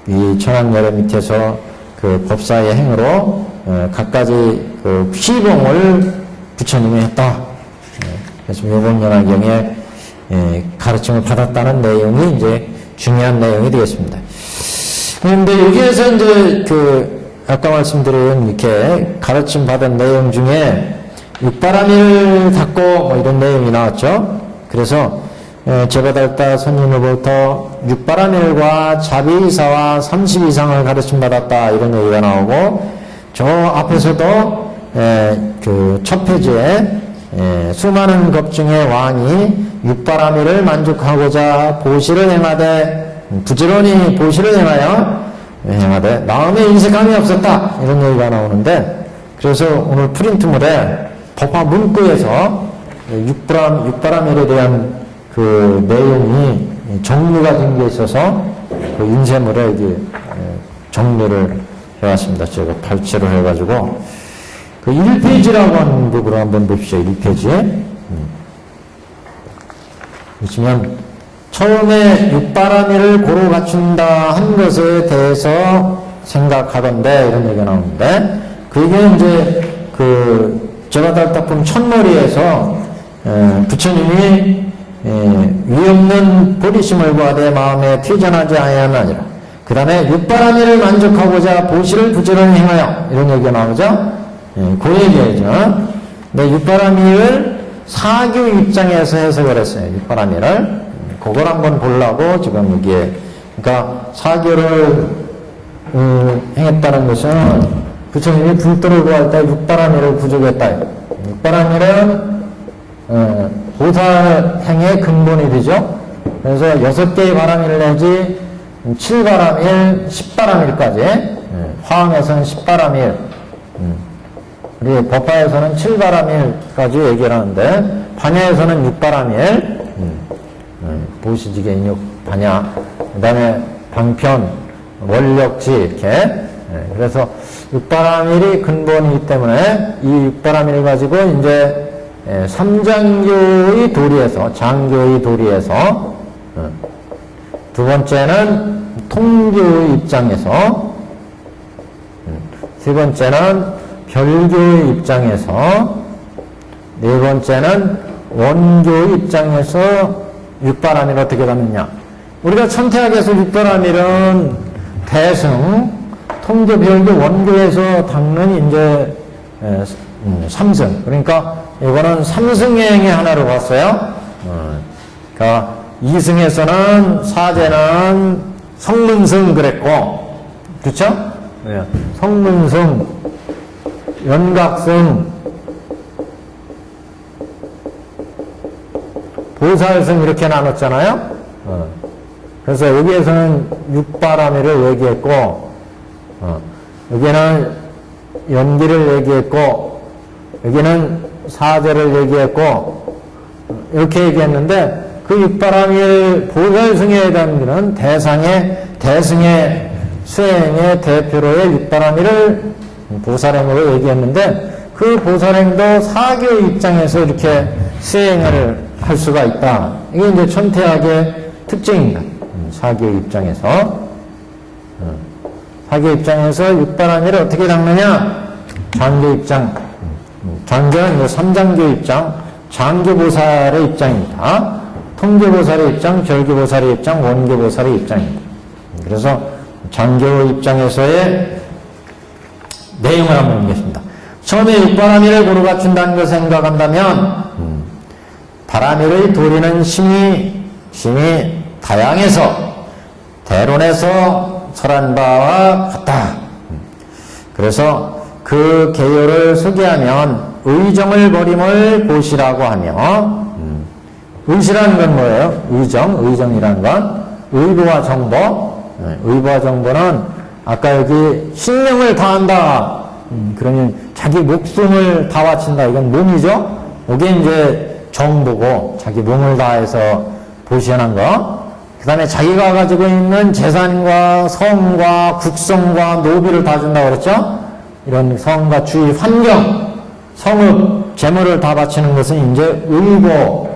이 천왕예례 밑에서 그 법사의 행으로 갖가지 그 시봉을 부처님이 했다. 그래서 묘법연화경의 가르침을 받았다는 내용이 이제 중요한 내용이 되겠습니다. 그런데 여기에서 이제 아까 말씀드린 이렇게 가르침 받은 내용 중에 육바라밀을 닦고 뭐 이런 내용이 나왔죠. 그래서 제바달다 선임으로부터 육바라밀과 자비이사와 30 이상을 가르침 받았다 이런 얘기가 나오고, 저 앞에서도 그 첫 페이지에 수많은 것 중에 왕이 육바라밀을 만족하고자 보시를 행하되 부지런히 보시를 행하되 마음에 인색함이 없었다 이런 얘기가 나오는데, 그래서 오늘 프린트물에 법화 문구에서 육바라밀에 대한 그 내용이 정리가 된 게 있어서 그 인쇄물에 이제 정리를 해왔습니다. 제가 발췌를 해가지고 그 1페이지라고 하는 부분으로 한번 봅시다. 1페이지. 보시면 처음에 육바라밀을 고루 갖춘다 한 것에 대해서 생각하던데 이런 얘기가 나오는데, 그게 이제 제바달다품 첫머리에서 부처님이 위 없는 보리심을 구하되 마음에 퇴전하지 아니하느니라. 그 다음에 육바라밀을 만족하고자 보시를 부지런히 행하여 이런 얘기가 나오죠. 그 얘기죠. 근데 육바라밀을 사교 입장에서 해석을 했어요. 육바라밀을. 그걸 한번 보려고 지금 여기에, 그러니까 사교를 행했다는 것은 부처님이 불도를 구할 때 육바라밀을 부족했다. 육바라밀은 보살행의 근본이 되죠. 그래서 6개의 바라밀 내지 7바라밀, 10바라밀까지, 화엄에서는 10바라밀, 우리 법화에서는 7바라밀까지 얘기를 하는데, 반야에서는 6바라밀, 보시지게 인육 반야, 그 다음에 방편, 원력지 이렇게. 그래서 6바라밀이 근본이기 때문에 이 6바라밀을 가지고 이제 삼장교의 도리에서, 장교의 도리에서, 두 번째는 통교의 입장에서, 세 번째는 별교의 입장에서, 네 번째는 원교의 입장에서 6바라밀 어떻게 담느냐. 우리가 천태학에서 6바라밀은 대승, 통교, 별교, 원교에서 닦는 이제 삼승. 그러니까 이거는 삼승행의 하나로 봤어요. 그러니까 이승에서는 사제는 성문승 그랬고, 그렇죠? 성문승, 연각승, 보살승 이렇게 나눴잖아요. 그래서 여기에서는 육바라밀을 얘기했고, 여기는 연기를 얘기했고, 여기는 사제를 얘기했고, 이렇게 얘기했는데, 그 육바라밀 보살승에 대한 대승의 수행의 대표로의 육바라밀을 보살행으로 얘기했는데, 그 보살행도 사교 입장에서 이렇게 수행을 할 수가 있다. 이게 이제 천태학의 특징입니다. 사교 입장에서. 사교 입장에서 육바라밀을 어떻게 닦느냐? 장교 입장. 장교는 이제 삼장교 입장, 장교보살의 입장입니다. 통교보살의 입장, 절교보살의 입장, 원교보살의 입장입니다. 그래서 장교 입장에서의 내용을 한번 보겠습니다. 처음에 육바라밀을 고루 갖춘다는 것을 생각한다면 바라밀의 도리는 심히 다양해서 대론에서 설한 바와 같다. 그래서 그 개요를 소개하면 의정을 버림을 보시라고 하며, 의시라는 건 뭐예요? 의정이라는 건 의보와 정보. 의보와 정보는 아까 여기 신령을 다한다. 그러니 자기 목숨을 다 바친다. 이건 몸이죠? 이게 이제 정보고, 자기 몸을 다해서 보시하는 거. 그 다음에 자기가 가지고 있는 재산과 성과 국성과 노비를 다 준다고 그랬죠? 이런 성과 주위 환경, 성읍, 재물을 다 바치는 것은 이제 의보.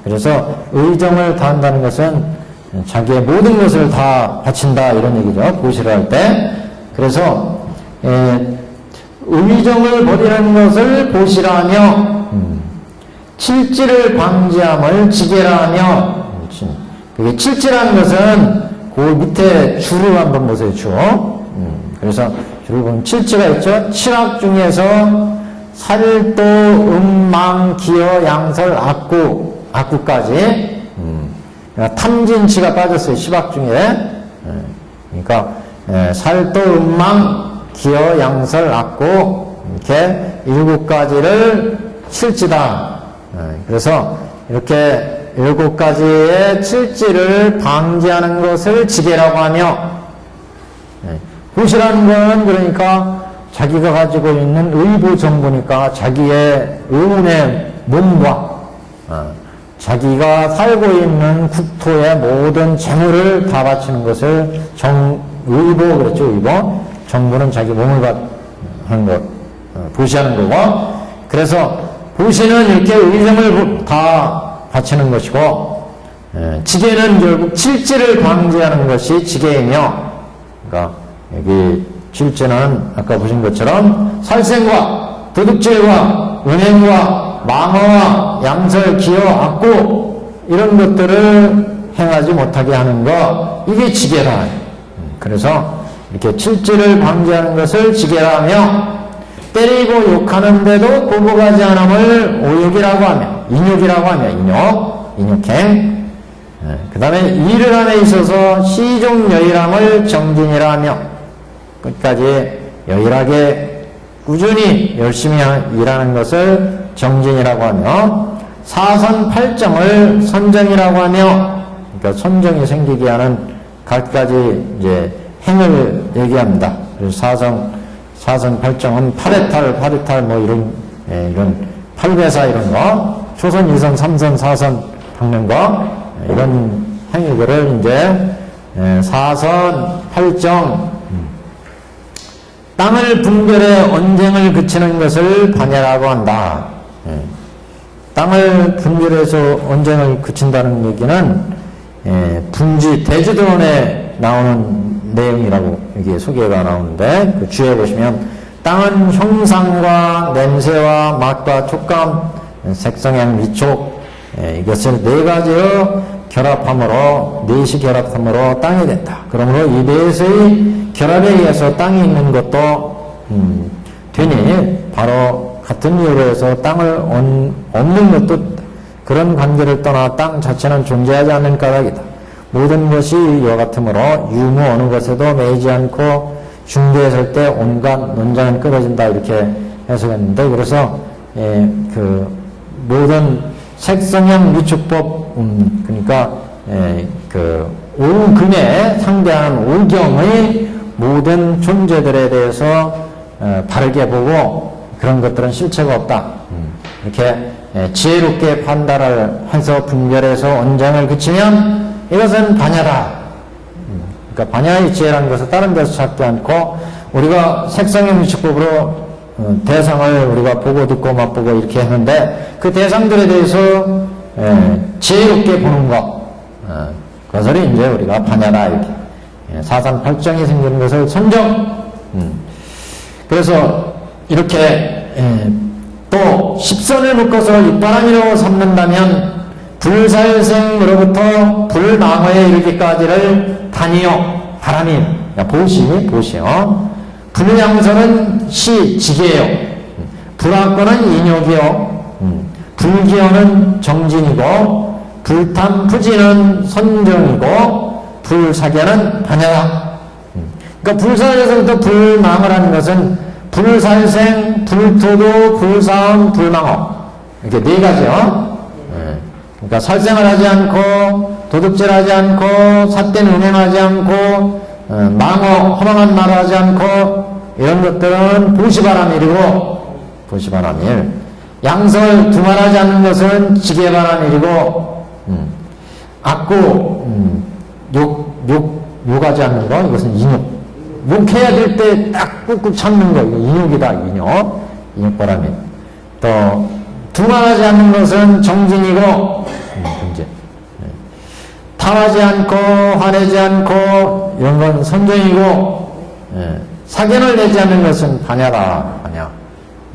그래서 의정을 다한다는 것은 자기의 모든 것을 다 바친다. 이런 얘기죠. 보시를 할 때. 그래서, 의정을 버리는 것을 보시라며, 칠지를 방지함을 지게라며, 그게 칠지라는 것은 그 밑에 줄을 한번 보세요. 줄. 그래서 줄을 보면 칠지가 있죠. 칠악 중에서 살도, 음망, 기여, 양설, 악구까지. 탐진치가 빠졌어요. 십악 중에. 그러니까 살도, 음망, 기여, 양설, 악구 이렇게 7가지를 칠지다. 그래서 이렇게 7가지의 칠지를 방지하는 것을 지게라고 하며, 보시라는 건 그러니까 자기가 가지고 있는 의보 정보니까 자기의 의문의 몸과 자기가 살고 있는 국토의 모든 재물을 다 바치는 것을 의보 그랬죠. 의보. 정보는 자기 몸을 하는 것, 보시하는 거고. 그래서 보시는 이렇게 의정을 다 바치는 것이고, 지게는 결국 칠지를 방지하는 것이 지게이며, 그러니까 여기 칠지는 아까 보신 것처럼 살생과 도둑질과 은행과 망어와 양설, 기여, 악구 이런 것들을 행하지 못하게 하는 것, 이게 지게라. 그래서 이렇게 칠지를 방지하는 것을 지게라 하며, 때리고 욕하는데도 보복하지 않음을 오욕이라고 하며, 인욕이라고 하며, 인욕행. 그 다음에 일을 함에 있어서 시종여일함을 정진이라 하며, 끝까지 여일하게 꾸준히 열심히 일하는 것을 정진이라고 하며, 사선팔정을 선정이라고 하며, 그러니까 선정이 생기게 하는 각가지 이제 행을 얘기합니다. 그래서 사선팔정은 파리탈 뭐 이런 팔배사 이런 거, 초선, 2선, 3선, 4선 박는 거, 이런 행위들을 이제 사선팔정, 땅을 분별해 언쟁을 그치는 것을 반야라고 한다. 땅을 분별해서 언쟁을 그친다는 얘기는 분지 대지도론에 나오는 내용이라고 여기 소개가 나오는데, 그 주에 보시면 땅은 형상과 냄새와 맛과 촉감, 색성향, 미촉, 이것을 4가지의 결합함으로, 넷이 결합함으로 땅이 된다. 그러므로 이 넷의 결합에 의해서 땅이 있는 것도 되니, 바로 같은 이유로 해서 땅을 없는 것도 그런 관계를 떠나 땅 자체는 존재하지 않는 까닭이다. 모든 것이 이와 같으므로 유무 어느 것에도 매이지 않고 중도에 설 때 온갖 논장은 끊어진다 이렇게 해석했는데 그래서 그 모든 색성형 위축법 그러니까 그 오금에 상대하는 오경의 모든 존재들에 대해서 바르게 보고 그런 것들은 실체가 없다. 이렇게 지혜롭게 판단을 해서 분별해서 언쟁을 그치면 이것은 반야다. 그러니까 반야의 지혜라는 것을 다른 데서 찾지 않고 우리가 색성형 위축법으로 대상을 우리가 보고 듣고 맛보고 이렇게 하는데 그 대상들에 대해서 지혜롭게 보는 것 그것을 이제 우리가 반야다 이렇게 사상팔정이 생기는 것을 선정 그래서 이렇게 또 십선을 묶어서 육바람이라고 삼는다면 불살생으로부터 불망어에 이르기까지를 단이요 바람이 보시요 불양설은 지계요 불악권은 인욕이요 불기어는 정진이고 불탐푸지는 선정이고 불사견은 반야다. 그러니까 불살에서부터 불망을 하는 것은 불살생, 불토도, 불사음, 불망어 이렇게 네 가지요. 그러니까 살생을 하지 않고 도둑질 하지 않고 삿된 은행하지 않고 망어 허망한 말을 하지 않고 이런 것들은 보시바람일이고 보시바람일 양설 두말하지 않는 것은 지게바람일이고 악구 욕하지 않는 거 이것은 인욕 욕해야 될 때 딱 꾹꾹 참는 거 이거 인욕이다 인욕바람일 또 두말하지 않는 것은 정진이고 정진 탐하지 않고 화내지 않고 이런 건 선정이고 사견을 내지 않는 것은 반야다 반야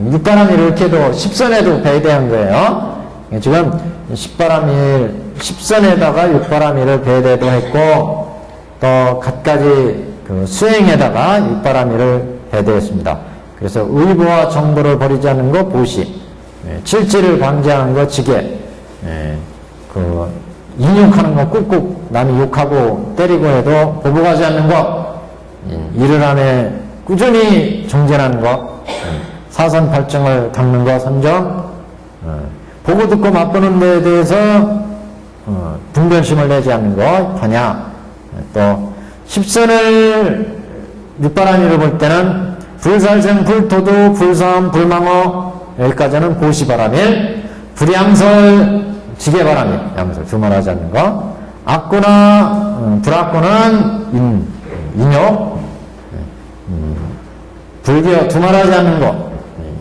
육바람일 이렇게도 십선에도 배대한 거예요. 지금 십바람일 십선에다가 육바람일을 배대도 했고 또 갖가지 그 수행에다가 육바람일을 배대했습니다. 그래서 의보와 정보를 버리지 않는 거 보시 칠지를 방지하는 거 지게 그 인욕하는 거 꾹꾹 남이 욕하고 때리고 해도 보복하지 않는 거 일을 안에 꾸준히 정진하는 거 사선팔정을 닦는 거 선정 보고 듣고 맛보는 데에 대해서 분별심을 내지 않는 거 반야 또 십선을 육바람이로 볼 때는 불살생 불토도 불사음 불망어 여기까지는 보시바람일 불양설 지게바람일 양설 두말하지 않는 거 악구나 불악구는 인욕 불기어 두말하지 않는 거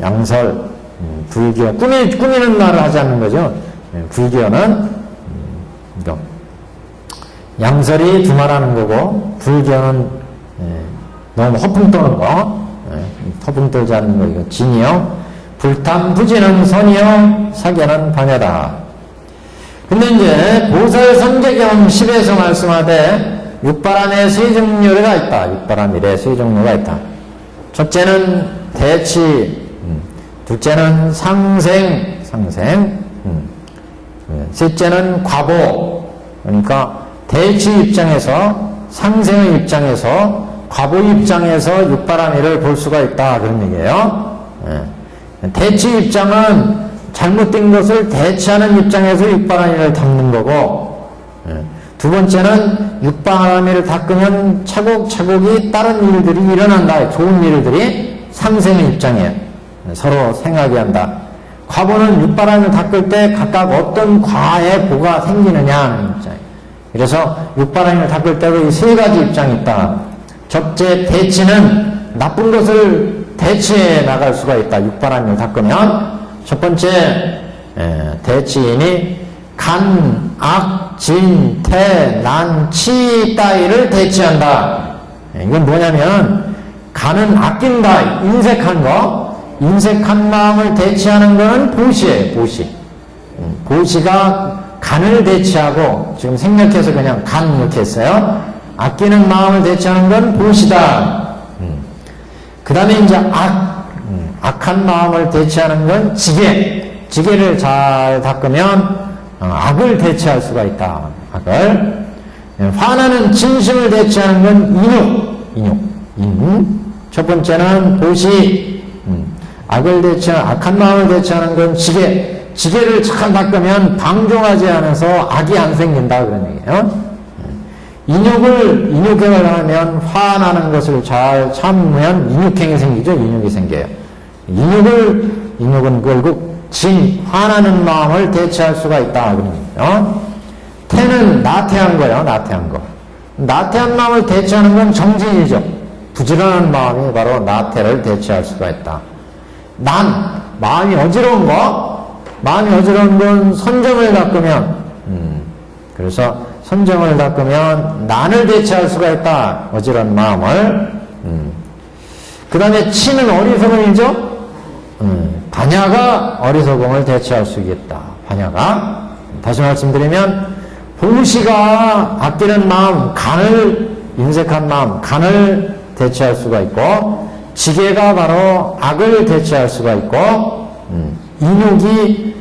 양설 불기어 꾸미는 말을 하지 않는 거죠. 불기어는 양설이 두말하는 거고 불기어는 너무 허풍 떠는 거 허풍 떨지 않는 거 이거 진이요 불탐부지는 선이요 사견은 반야다. 근데 이제 보살 선제경 10에서 말씀하되 육바람에 세 종류가 있다. 육바람일에 세 종류가 있다. 첫째는 대치 둘째는 상생 셋째는 과보 그러니까 대치 입장에서 상생의 입장에서 과보의 입장에서 육바람일을 볼 수가 있다 그런 얘기예요. 대치 입장은 잘못된 것을 대치하는 입장에서 육바람일을 닦는 거고 두 번째는 육바람일을 닦으면 차곡차곡이 다른 일들이 일어난다. 좋은 일들이 상생의 입장이에요. 서로 생각이 한다. 과보는 육바람을 닦을 때 각각 어떤 과의 보가 생기느냐 하는 입장이에요. 그래서 육바람을 닦을 때도 이 세 가지 입장이 있다. 적재 대치는 나쁜 것을 대치해 나갈 수가 있다. 육바람을 닦으면 첫 번째 대치인이 간, 악, 진, 태, 난, 치 따위를 대치한다. 이건 뭐냐면 간은 아낀다. 인색한 거 인색한 마음을 대치하는 것은 보시예요. 보시가 간을 대치하고 지금 생략해서 그냥 간 이렇게 했어요. 아끼는 마음을 대치하는 건 보시다. 그 다음에 이제 악한 마음을 대치하는 건 지게를 잘 닦으면 악을 대치할 수가 있다. 악을. 화나는 진심을 대체하는 건 인육. 첫 번째는 보시, 악을 대체하는, 악한 마음을 대체하는 건 지게. 지게를 잘 닦으면 방종하지 않아서 악이 안 생긴다, 그런 얘기예요. 인육행을 하면 화나는 것을 잘 참으면 인육행이 생기죠. 인육이 생겨요. 인육은 결국 화나는 마음을 대체할 수가 있다, 그런 얘기예요. 태는 나태한 거예요, 나태한 거. 나태한 마음을 대체하는 건 정진이죠. 부지런한 마음이 바로 나태를 대체할 수가 있다. 마음이 어지러운 건 선정을 닦으면, 그래서 선정을 닦으면 난을 대체할 수가 있다. 어지러운 마음을. 그 다음에 치는 어리석음이죠. 반야가 어리석음을 대체할 수 있겠다. 반야가. 다시 말씀드리면, 보시가 아끼는 마음, 인색한 마음, 간을 대체할 수가 있고, 지게가 바로 악을 대체할 수가 있고, 인육이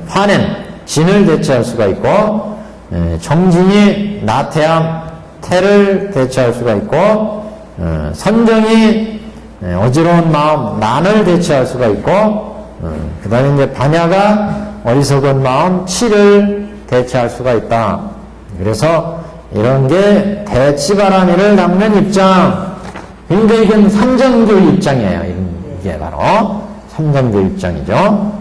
화낸 진을 대체할 수가 있고, 정진이 나태함, 태를 대체할 수가 있고, 선정이 어지러운 마음, 난을 대체할 수가 있고, 그 다음에 이제 반야가 어리석은 마음, 치를 대체할 수가 있다. 그래서 이런 게 대치바라미를 닦는 입장. 그러니까 이건 삼정교 입장이에요. 이게 바로 삼정교 입장이죠.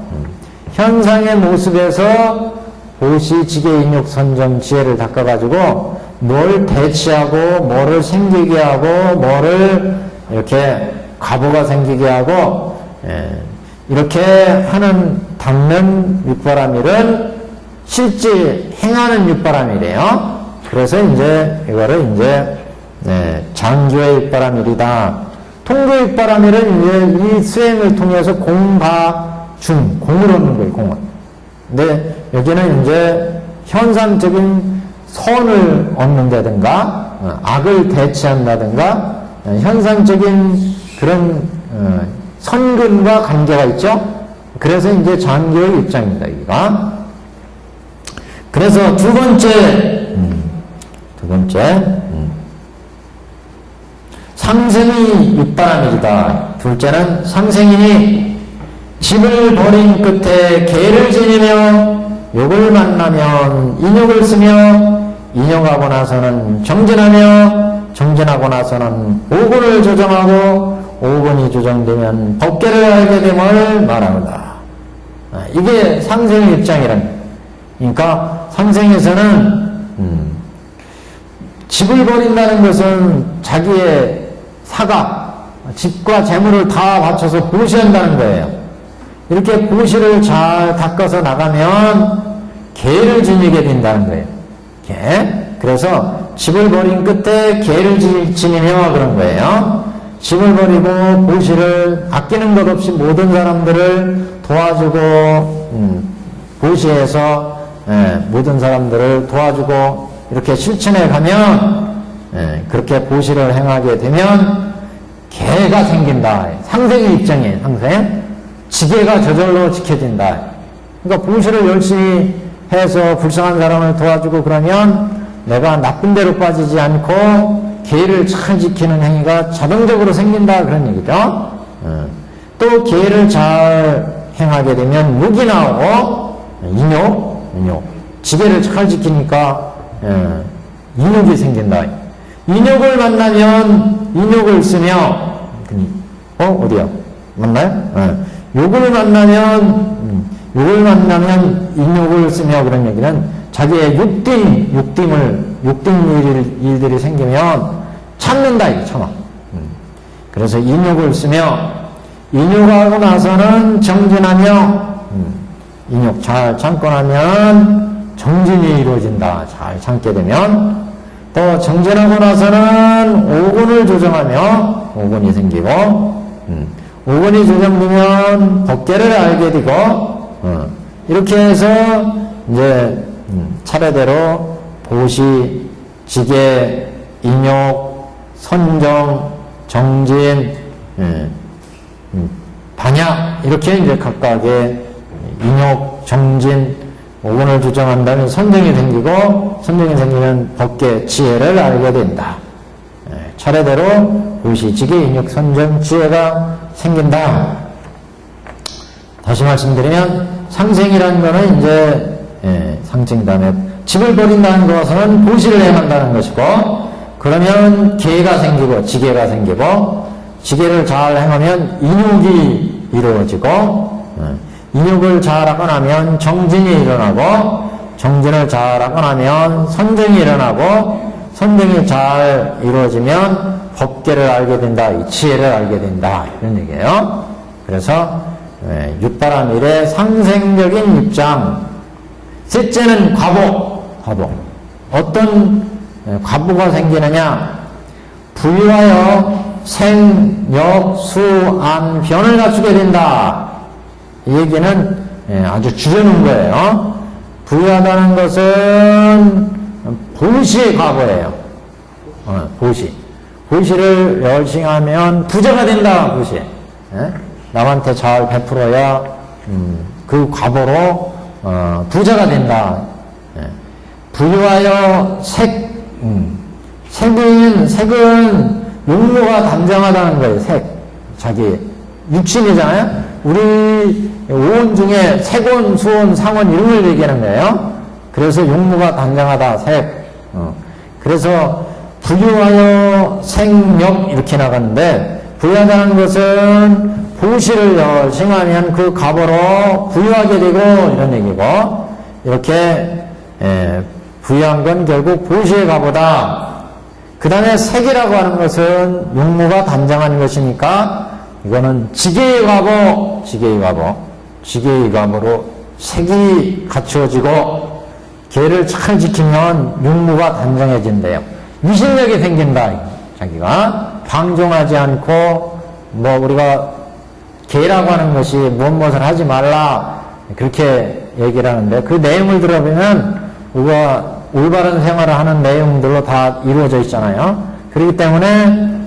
현상의 모습에서 보시, 지계, 인육, 선정, 지혜를 닦아가지고 뭘 대치하고 뭐를 생기게 하고 뭐를 이렇게 과보가 생기게 하고 이렇게 하는 닦는 육바라밀은 실제 행하는 육바라밀이에요. 그래서 이제 이거를 이제 장교의 육바라밀이다. 통교 육바라밀은 이제 이 수행을 통해서 공바중 공을 얻는 거예요. 공을. 근데 여기는 이제 현상적인 선을 얻는다든가 악을 대체한다든가 현상적인 그런 선근과 관계가 있죠. 그래서 이제 장교의 입장입니다. 여기가. 그래서 두 번째 상생이 육바라밀이다. 둘째는 상생이니 집을 버린 끝에 개를 지니며 욕을 만나면 인욕을 쓰며 인욕하고 나서는 정진하며 정진하고 나서는 오군을 조정하고 오군이 조정되면 법계를 알게 됨을 말하노라. 이게 상생의 입장이란. 그러니까 상생에서는 집을 버린다는 것은 자기의 사가, 집과 재물을 다 바쳐서 보시한다는 거예요. 이렇게 보시를 잘 닦아서 나가면 개를 지니게 된다는 거예요. 개. 그래서 집을 버린 끝에 개를 지니며 그런 거예요. 집을 버리고 보시를 아끼는 것 없이 모든 사람들을 도와주고 보시에서 모든 사람들을 도와주고 이렇게 실천해 가면 그렇게 보시를 행하게 되면 개가 생긴다. 상생의 입장이에요. 상생. 지게가 저절로 지켜진다. 그러니까 보시를 열심히 해서 불쌍한 사람을 도와주고 그러면 내가 나쁜 데로 빠지지 않고 계를 잘 지키는 행위가 자동적으로 생긴다. 그런 얘기죠. 또 계를 잘 행하게 되면 육이 나오고 인욕. 지게를 잘 지키니까 인욕이 생긴다. 인욕을 만나면 인욕을 쓰며 어디야? 맞나요? 욕을 만나면 인욕을 쓰며 그런 얘기는 자기의 육딩 일들이 생기면 참는다 이거 참아. 그래서 인욕을 쓰며 인욕하고 나서는 정진하며 인욕 잘 참고 나면 정진이 이루어진다. 잘 참게 되면 또 정진하고 나서는 오군을 조정하며 오군이 생기고 오군이 조정되면 법계를 알게 되고 이렇게 해서 이제 차례대로 보시, 지계, 인욕, 선정, 정진, 반야 이렇게 이제 각각의 인욕, 정진, 오군을 주정한다면 선정이 생기고 선정이 생기면 법계 지혜를 알게 된다. 차례대로 보시, 지계, 인육, 선정, 지혜가 생긴다. 다시 말씀드리면 상생이라는 거는 이제 상생 다음에 집을 버린다는 것은 보시를 행한다는 것이고, 그러면 계가 생기고 지계가 생기고, 지계를 잘 행하면 인육이 이루어지고, 인육을 잘 하고 나면 정진이 일어나고, 정진을 잘 하고 나면 선정이 일어나고, 선정이 잘 이루어지면 법계를 알게 된다, 이 지혜를 알게 된다, 이런 얘기예요. 그래서 육바라밀의 상생적인 입장. 셋째는 과보. 어떤 과보가 생기느냐? 부유하여 생, 역, 수, 안, 변을 갖추게 된다. 이 얘기는 아주 줄여놓은 거예요. 부유하다는 것은 보시의 과보예요. 보시를 열심히 하면 부자가 된다. 보시. 남한테 잘 베풀어야 그 과보로 부자가 된다. 부유하여 색은 용모가 단정하다는 거예요. 자기 육신이잖아요. 우리 오온 중에 색온, 수온, 상온 이런 걸 얘기하는 거예요. 그래서 용모가 단정하다. 그래서 부유하여 생력 이렇게 나갔는데, 부유하다는 것은 보시를 열심히 하면 그 과보로 부유하게 되고 이런 얘기고, 이렇게 부유한 건 결국 보시의 과보다. 그 다음에 색이라고 하는 것은 용모가 단정한 것이니까 이거는 지계의 과보, 지계의 과보로 색이 갖추어지고 계를 잘 지키면 용모가 단정해진대요. 위신력이 생긴다. 자기가 방종하지 않고, 우리가 계라고 하는 것이 무엇을 하지 말라 그렇게 얘기를 하는데, 그 내용을 들어보면 우리가 올바른 생활을 하는 내용들로 다 이루어져 있잖아요. 그렇기 때문에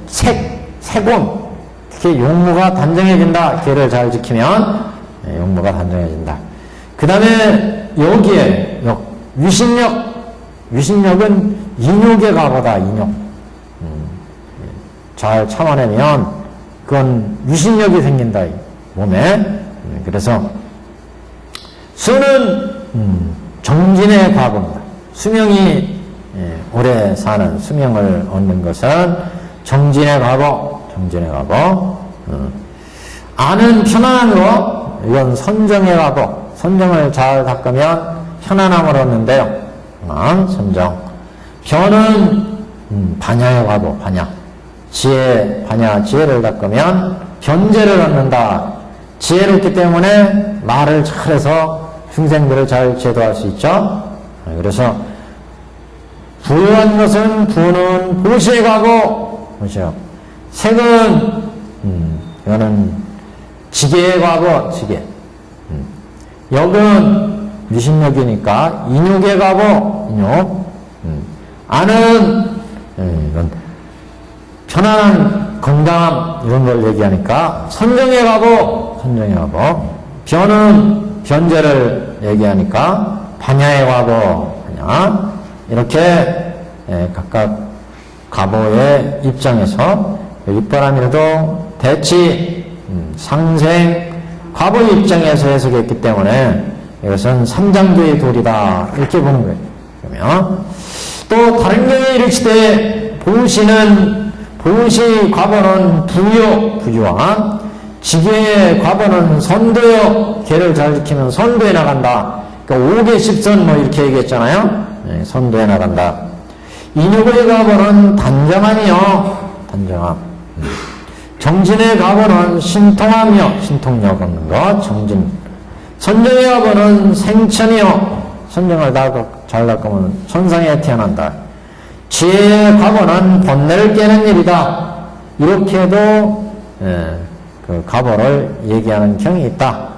색온, 특히 용모가 단정해진다. 계를 잘 지키면 용모가 단정해진다. 그 다음에 여기에 위신력은 인욕의 과보다. 잘 참아내면 그건 위신력이 생긴다, 몸에. 그래서 수는 정진의 과보입니다. 수명이 오래 사는, 수명을 얻는 것은 정진의 과보. 안은 편안한 거, 이건 선정의 과보. 선정을 잘 닦으면 편안함을 얻는데요. 선정. 변은 반야의 과보. 지혜를 닦으면 변제를 얻는다. 지혜롭기 때문에 말을 잘해서 중생들을 잘 제도할 수 있죠. 그래서 부유한 것은 부는 보시에 가고, 색은 이거는 지계에 가고, 역은 위신력이니까 인욕에 가고, 안은 이건 편안한 건강함 이런 걸 얘기하니까 선정에 가고, 변은 변제를 얘기하니까 반야에 가고, 이렇게 각각 과보의 입장에서 육바라밀도 대치, 상생, 과보의 입장에서 해석했기 때문에 이것은 삼장교의 도리다 이렇게 보는 거예요. 그러면 또 다른 경우에 이르시되 보시 과보는 부유한, 지계의 과보는 선도요. 계를 잘 지키면 선도에 나간다. 그러니까 5개 10선 이렇게 얘기했잖아요. 선도에 나간다. 인욕의 과보는 단정함이요. 정진의 과보는 신통함이요. 신통력 없는 것, 정진. 선정의 과보는 생천이요. 선정을 잘 닦으면 천상에 태어난다. 지혜의 과보는 번뇌를 깨는 일이다. 이렇게도 그 과보를 얘기하는 경이 있다.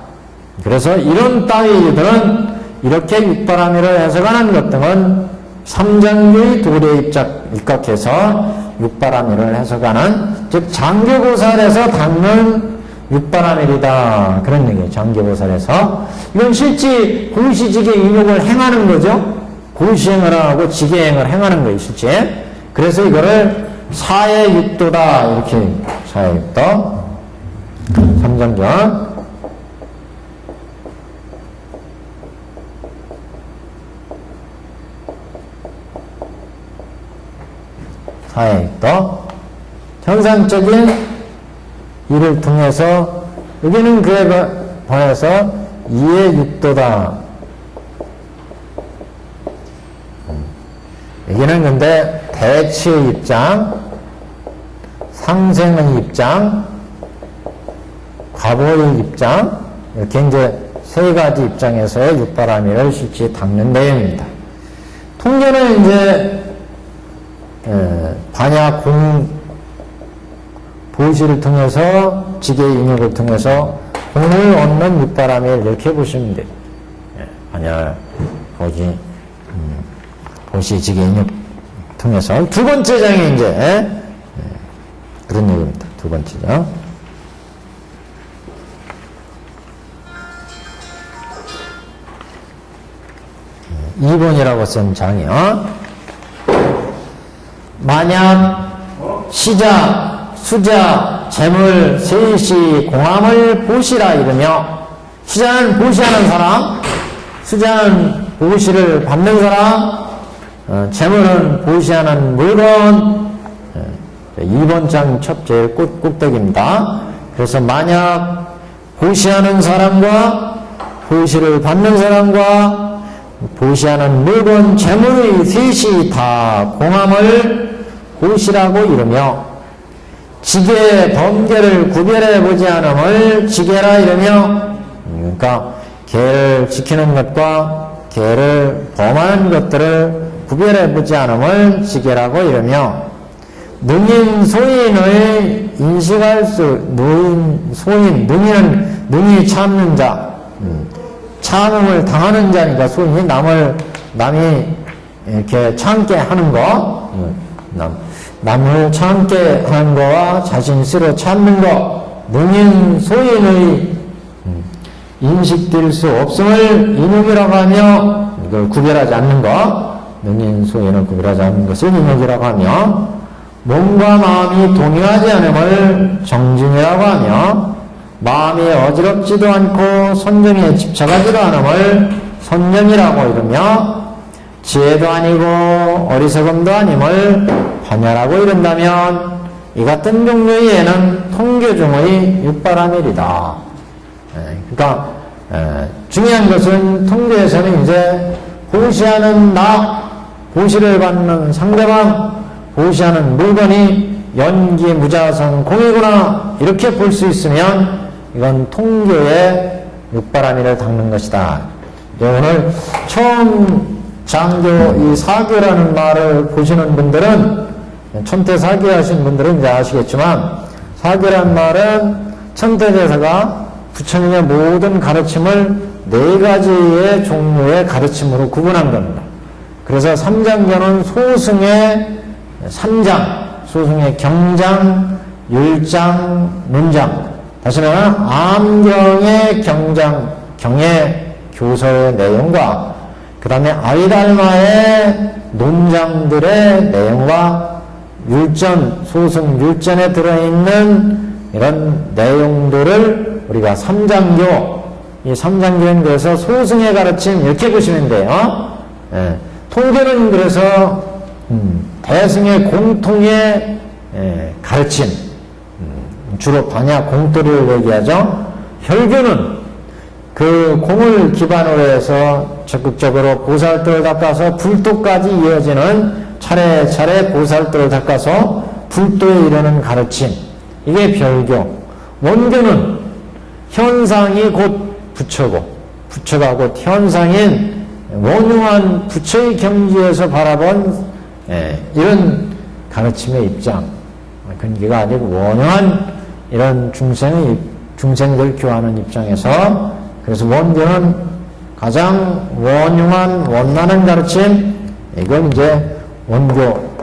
그래서 이런 따위들은 이렇게 육바라밀을 해석하는 것 등은 삼장교의 도리에 입각해서 육바라밀을 해석하는, 즉 장교고사에서 닦는 육바라밀이다. 그런 얘기예요. 장기보살에서. 이건 실제 공시지계 인욕을 행하는 거죠. 공시행을 하고 지계행을 행하는 거예요. 실제. 그래서 이거를 사해육도다. 이렇게 사해육도. 삼정견. 사해육도. 형상적인 이를 통해서 여기는 그에 반해서 이해육도다. 여기는 근데 대치의 입장, 상생의 입장, 과보의 입장, 이렇게 이제 세 가지 입장에서 육바라밀을 실제 닦는 내용입니다. 통계는 이제 반야 보시를 통해서 지계의 인욕을 통해서 공을 얻는 육바라밀 이렇게 보시면 돼요. 반야 보시 지계의 인욕 통해서 두 번째 장에 이제 그런 얘기입니다. 두 번째 장. 2번이라고 쓴 장이요. 만약 시자, 수자, 재물, 세시, 공함을 보시라 이르며, 시자는 보시하는 사람, 수자는 보시를 받는 사람, 재물은 보시하는 물건. 2번 장 첫 제일 꼭대기입니다. 그래서 만약 보시하는 사람과 보시를 받는 사람과 보시하는 물건, 재물의 셋이 다 공함을 보시라고 이르며, 지계 범계를 구별해 보지 않음을 지계라 이르며, 그러니까 계를 지키는 것과 계를 범하는 것들을 구별해 보지 않음을 지계라고 이르며, 능인 소인의 인식할 수, 능인은 능히 참는 자, 참음을 당하는 자니까 소인이 남이 이렇게 참게 하는 거, 남을 참게 하는 거와 자신 스스로 참는 거, 능인 소인의 인식될 수 없음을 인욕이라고 하며, 이걸 구별하지 않는 거, 능인 소인을 구별하지 않는 것을 인욕이라고 하며, 몸과 마음이 동요하지 않음을 정진이라고 하며, 마음이 어지럽지도 않고 선정에 집착하지도 않음을 선정이라고 이르며, 지혜도 아니고 어리석음도 아님을 반야라고 이른다면, 이 같은 종류의 예는 통교 중의 육바라밀이다. 그러니까 중요한 것은 통교에서는 이제 보시하는 나, 보시를 받는 상대방, 보시하는 물건이 연기, 무자성, 공이구나 이렇게 볼 수 있으면 이건 통교의 육바라밀을 닦는 것이다. 오늘 처음 장교 이 사교라는 말을 보시는 분들은, 천태사교 하신 분들은 이제 아시겠지만, 사교라는 말은 천태제사가 부처님의 모든 가르침을 네 가지의 종류의 가르침으로 구분한 겁니다. 그래서 삼장교는 소승의 삼장, 소승의 경장, 율장, 문장. 다시 말하면 암경의 경장, 경의 교서의 내용과 그 다음에 아리달마의 논장들의 내용과 율전, 소승 율전에 들어있는 이런 내용들을 우리가 삼장교, 이 삼장교는 그래서 소승의 가르침 이렇게 보시면 돼요. 통교는 그래서 대승의 공통의 가르침, 주로 반야 공도를 얘기하죠. 혈교는 그 공을 기반으로 해서 적극적으로 보살도를 닦아서 불도까지 이어지는 차례차례 보살도를 닦아서 불도에 이르는 가르침, 이게 별교. 원교는 현상이 곧 부처고, 부처가 곧 현상인 원흉한 부처의 경지에서 바라본 이런 가르침의 입장, 근기가 아니고 원흉한 이런 중생들 교하는 입장에서, 그래서 원교는 가장 원흉한 원만한 가르침, 이건 이제 원교.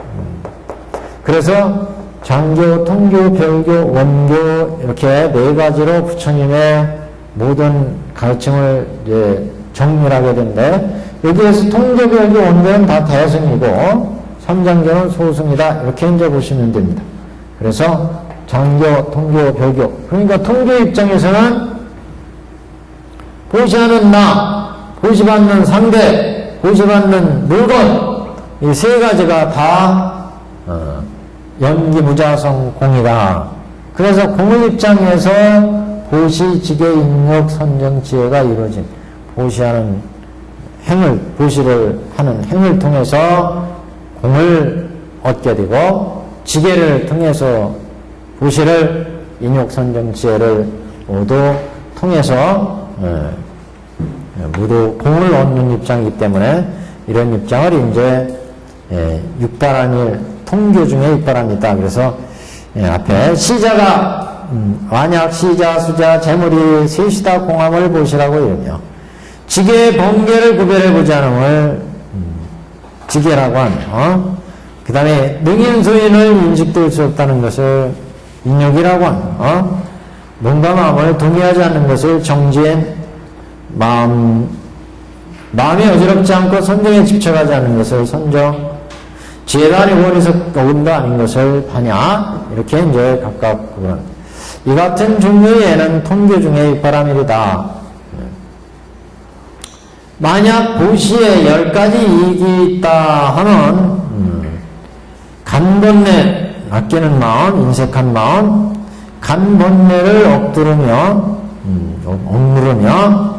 그래서 장교, 통교, 별교, 원교 이렇게 네 가지로 부처님의 모든 가르침을 이제 정리를 하게 되는데 여기에서 통교, 별교, 원교는 다 대승이고 삼장교는 소승이다 이렇게 이제 보시면 됩니다. 그래서 장교, 통교, 별교 그러니까 통교 입장에서는 보시하는 나, 보시받는 상대, 보시받는 물건 이 세 가지가 다 연기무자성 공이다. 그래서 공의 입장에서 보시, 지계, 인욕, 선정, 지혜가 이루어진 보시하는 행을, 보시를 하는 행을 통해서 공을 얻게 되고 지계를 통해서 보시를 인욕, 선정, 지혜를 모두 통해서 모두 공을 얻는 입장이기 때문에 이런 입장을 이제 육바람일 통교 중에 육바람이다. 그래서 앞에 시자가 완약, 시자, 수자, 재물이 셋이다 공함을 보시라고 이러며 지계, 번개를 구별해보지 않음을 지계라고 하며 그 다음에 능인소인을 인식될 수 없다는 것을 인욕이라고 하며 몸과 마음을 동의하지 않는 것을 정지엔 마음이 어지럽지 않고 선정에 집착하지 않는 것을 선정, 지혜도 아니고 어리석음도 아닌 것을 파냐 이렇게 이제 각각 구분합니다. 이 같은 종류의 예는 통교 중에 육바람일이다. 만약 보시에 10가지 이익이 있다 하면 간번뇌, 아끼는 마음, 인색한 마음, 간번뇌를 억누르며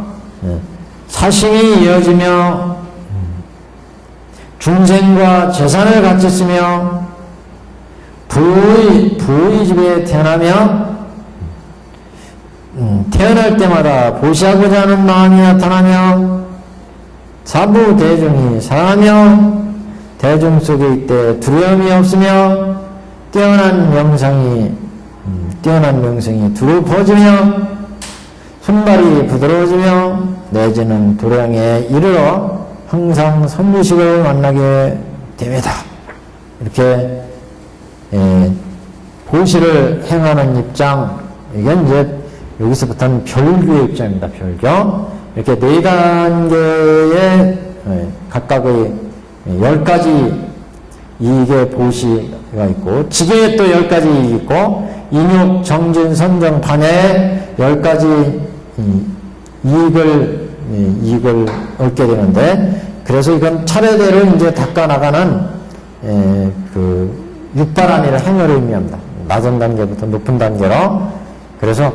사심이 이어지며 중생과 재산을 같이 쓰며 부의 집에 태어나며 태어날 때마다 보시하고자 하는 마음이 나타나며 사부 대중이 사랑하며 대중 속에 있되 두려움이 없으며 뛰어난 명성이 두루 퍼지며 손발이 부드러워지며 내지는 도량에 이르러 항상 선무식을 만나게 됩니다. 이렇게 보시를 행하는 입장, 이건 이제 여기서부터는 별교의 입장입니다. 별교. 이렇게 네 단계의 각각의 10가지 이익의 보시가 있고 지계에 또 10가지 이익이 있고 인욕, 정진, 선정, 반에 10가지 이익을 얻게 되는데 그래서 이건 차례대로 이제 닦아나가는 그 육바람이라 행위를 의미합니다. 낮은 단계부터 높은 단계로. 그래서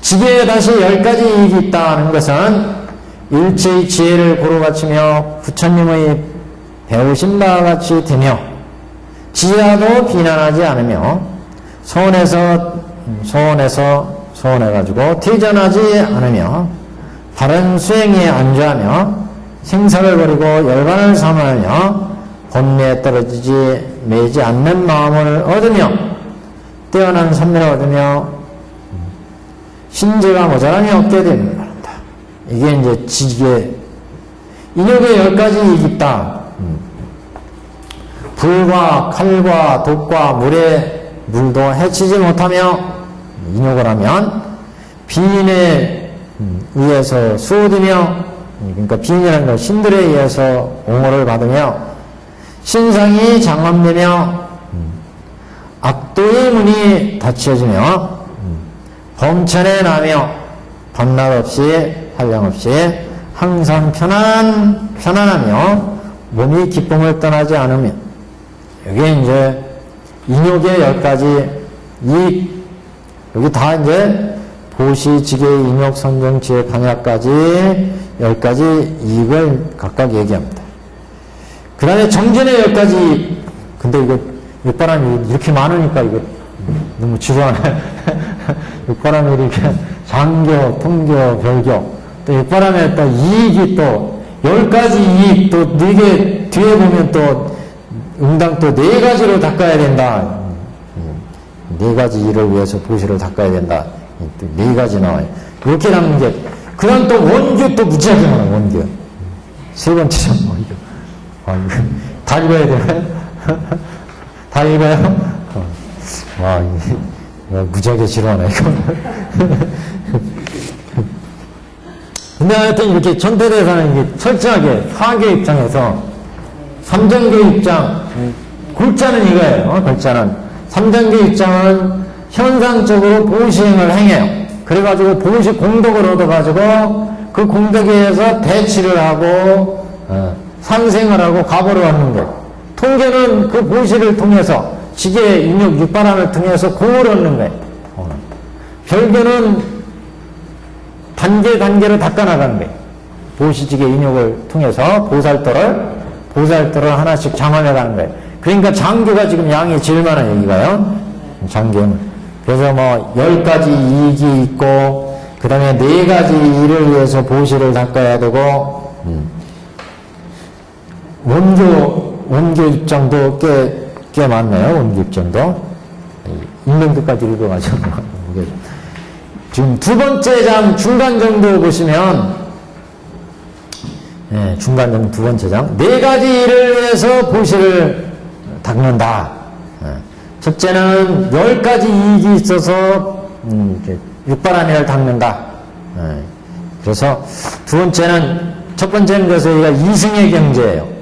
지계에 다시 10가지 이익이 있다는 것은 일체의 지혜를 고루 갖추며 부처님의 배우신 바와 같이 되며 지하도 비난하지 않으며 소원해가지고 퇴전하지 않으며 바른 수행에 안주하며 생사를 버리고 열반을 삼하며 본래에 떨어지지 매지 않는 마음을 얻으며 뛰어난 선명을 얻으며 신재가 모자람이 없게 되는 바랍니다. 이게 이제 지계 인욕의 10가지 이익이 있다. 불과 칼과 독과 물도 해치지 못하며 인욕을 하면 비인에 의해서 수호되며, 그러니까 비인이라는 건 신들에 의해서 옹호를 받으며 신상이 장엄되며 악도의 문이 닫혀지며 범천에 나며 밤낮 없이 한량 없이 항상 편안하며 몸이 기쁨을 떠나지 않으며, 여기 이제 인욕의 10가지 이익, 여기 다 이제 보시, 지계, 인욕, 선정, 지혜, 강약까지 10가지 이익을 각각 얘기합니다. 그 다음에 정진의 10가지 이익. 근데 이거 육바람이 이렇게 많으니까 이거 너무 지루하네. 육바람이 이렇게 장교, 통교, 별교, 또 육바람에 또 이익이 또 10가지 이익, 또 4개 뒤에 보면 또 응당 또 4가지로 닦아야 된다. 4가지 일을 위해서 보시를 닦아야 된다. 4가지 나와요. 이렇게 닦는 게, 그 다음 또 원교 또 무지하게 많아, 원교. 세 번째는 원교. 아, 이거 다 읽어야 되나요? 다 읽어요? 와, 이거 무지하게 지루하네, 이거. 근데 하여튼 이렇게 전태대사는 이게 철저하게 화계 입장에서, 삼정계 입장, 골자는 이거예요, 골자는. 삼정계 입장은 현상적으로 보시행을 행해요. 그래가지고 보시 공덕을 얻어가지고 그 공덕에 의해서 대치를 하고, 상생을 하고 가보를 얻는 거예요. 통계는 그 보시를 통해서 지계, 인욕, 육바람을 통해서 공을 얻는 거예요. 별교는 단계로 닦아나가는 거예요. 보시, 지계, 인욕을 통해서 보살도를 하나씩 장엄해가는 거예요. 그러니까 장교가 지금 양이 제일 많아요, 여기가요. 장교는. 그래서 뭐 10가지 이익이 있고, 그 다음에 4가지 일을 위해서 보시를 닦아야 되고, 원교 입장도 꽤 많네요. 원교 입장도. 있는 것까지 읽어가지고. 지금 두 번째 장 중간 정도 보시면, 중간 정도 두 번째 장. 4가지 일을 위해서 보시를 닦는다. 첫째는 10가지 이익이 있어서, 육바라밀을 닦는다. 그래서 두 번째는, 첫 번째는 그래서 여기가 이승의 경제예요.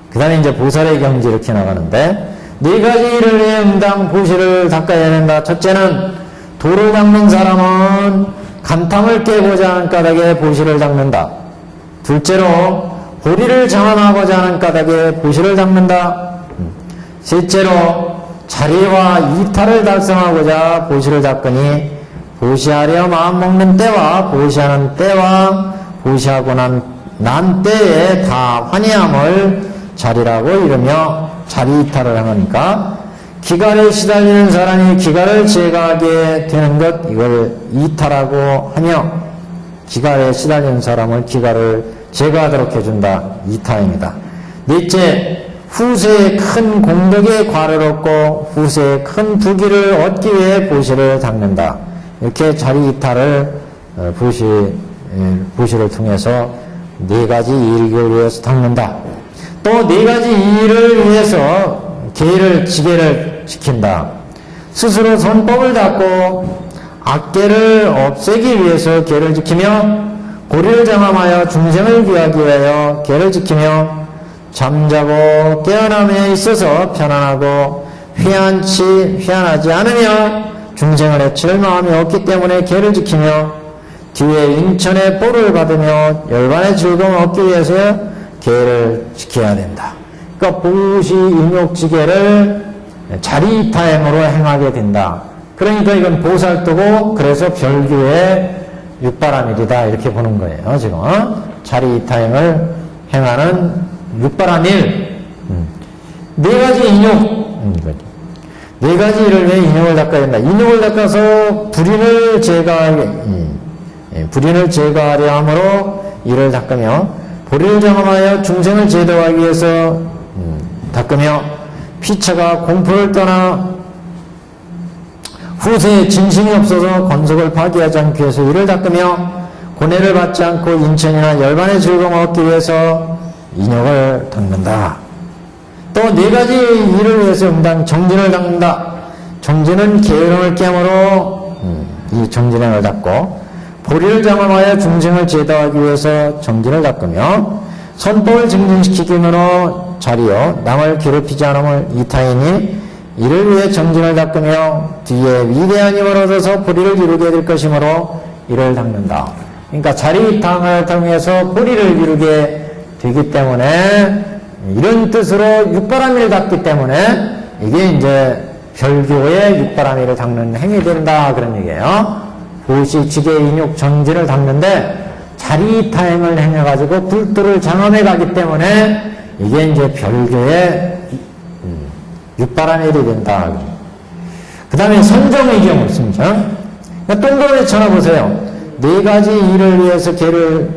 그 다음에 이제 보살의 경지 이렇게 나가는데, 4가지 일을 위해 응당 보시를 닦아야 된다. 첫째는 돌을 닦는 사람은 간탐을 깨고자 하는 까닭에 보시를 닦는다. 둘째로 보리를 장엄하고자 하는 까닭에 보시를 닦는다. 셋째로 자리와 이탈을 달성하고자 보시를 닦으니, 보시하려 마음먹는 때와 보시하는 때와 보시하고 난 때에 다 환희함을 자리라고 이르며, 자리 이탈을 하니까 기갈에 시달리는 사람이 기갈을 제거하게 되는 것, 이걸 이탈하고 하며, 기갈에 시달리는 사람을 기갈을 제거하도록 해준다. 이타입니다. 넷째, 후세에 큰 공덕의 과를 얻고 후세에 큰 부귀를 얻기 위해 보시를 닦는다. 이렇게 자리 이탈을 보시를 통해서 4가지 일을 위해서 닦는다. 또 4가지 일을 위해서 계를, 지계를 지킨다. 스스로 선법을 닦고 악계를 없애기 위해서 계를 지키며, 고리를 장엄하여 중생을 귀하기 위하여 계를 지키며, 잠자고 깨어남에 있어서 편안하고 희한하지 않으며 중생을 해칠 마음이 없기 때문에 계를 지키며, 뒤에 인천의 보를 받으며 열반의 즐거움을 얻기 위해서 계를 지켜야 된다. 그러니까 보시, 인욕지계를 자리이타행으로 행하게 된다. 그러니까 이건 보살도고, 그래서 별교의 육바라밀이다, 이렇게 보는 거예요, 지금. 자리이타행을 행하는 육바라밀. 4가지 인욕. 4가지 일을 위해 인욕을 닦아야 된다. 인욕을 닦아서 불인을 제거하려 함으로 이를 닦으며, 보리를 장엄하여 중생을 제도하기 위해서 닦으며, 피처가 공포를 떠나 후세에 진심이 없어서 건석을 파괴하지 않기 위해서 이를 닦으며, 고뇌를 받지 않고 인천이나 열반의 즐거움을 얻기 위해서 인욕을 닦는다. 또 4가지 일을 위해서 정진을 닦는다. 정진은 게으름을 깨므로 이 정진행을 닦고, 보리를 장엄하여 중생을 제도하기 위해서 정진을 닦으며, 선법을 증진시키기로 자리요 남을 괴롭히지 않음을 이타이니, 이를 위해 정진을 닦으며 뒤에 위대한 힘을 얻어서 보리를 이루게 될 것이므로 이를 닦는다. 그러니까 자리이탕을 통해서 보리를 이루게 되기 때문에, 이런 뜻으로 육바라밀을 닦기 때문에 이게 이제 별교의 육바라밀을 닦는 행위 된다, 그런 얘기예요. 보시, 지계, 인욕, 정진을 닦는데 자리이타행을 행해가지고 불도를 장엄해 가기 때문에 이게 이제 별교의 육바라밀이 된다. 그 다음에 선정의 경우 있습니다. 그러니까 동그라미 쳐다보세요. 4가지 일을 위해서 계를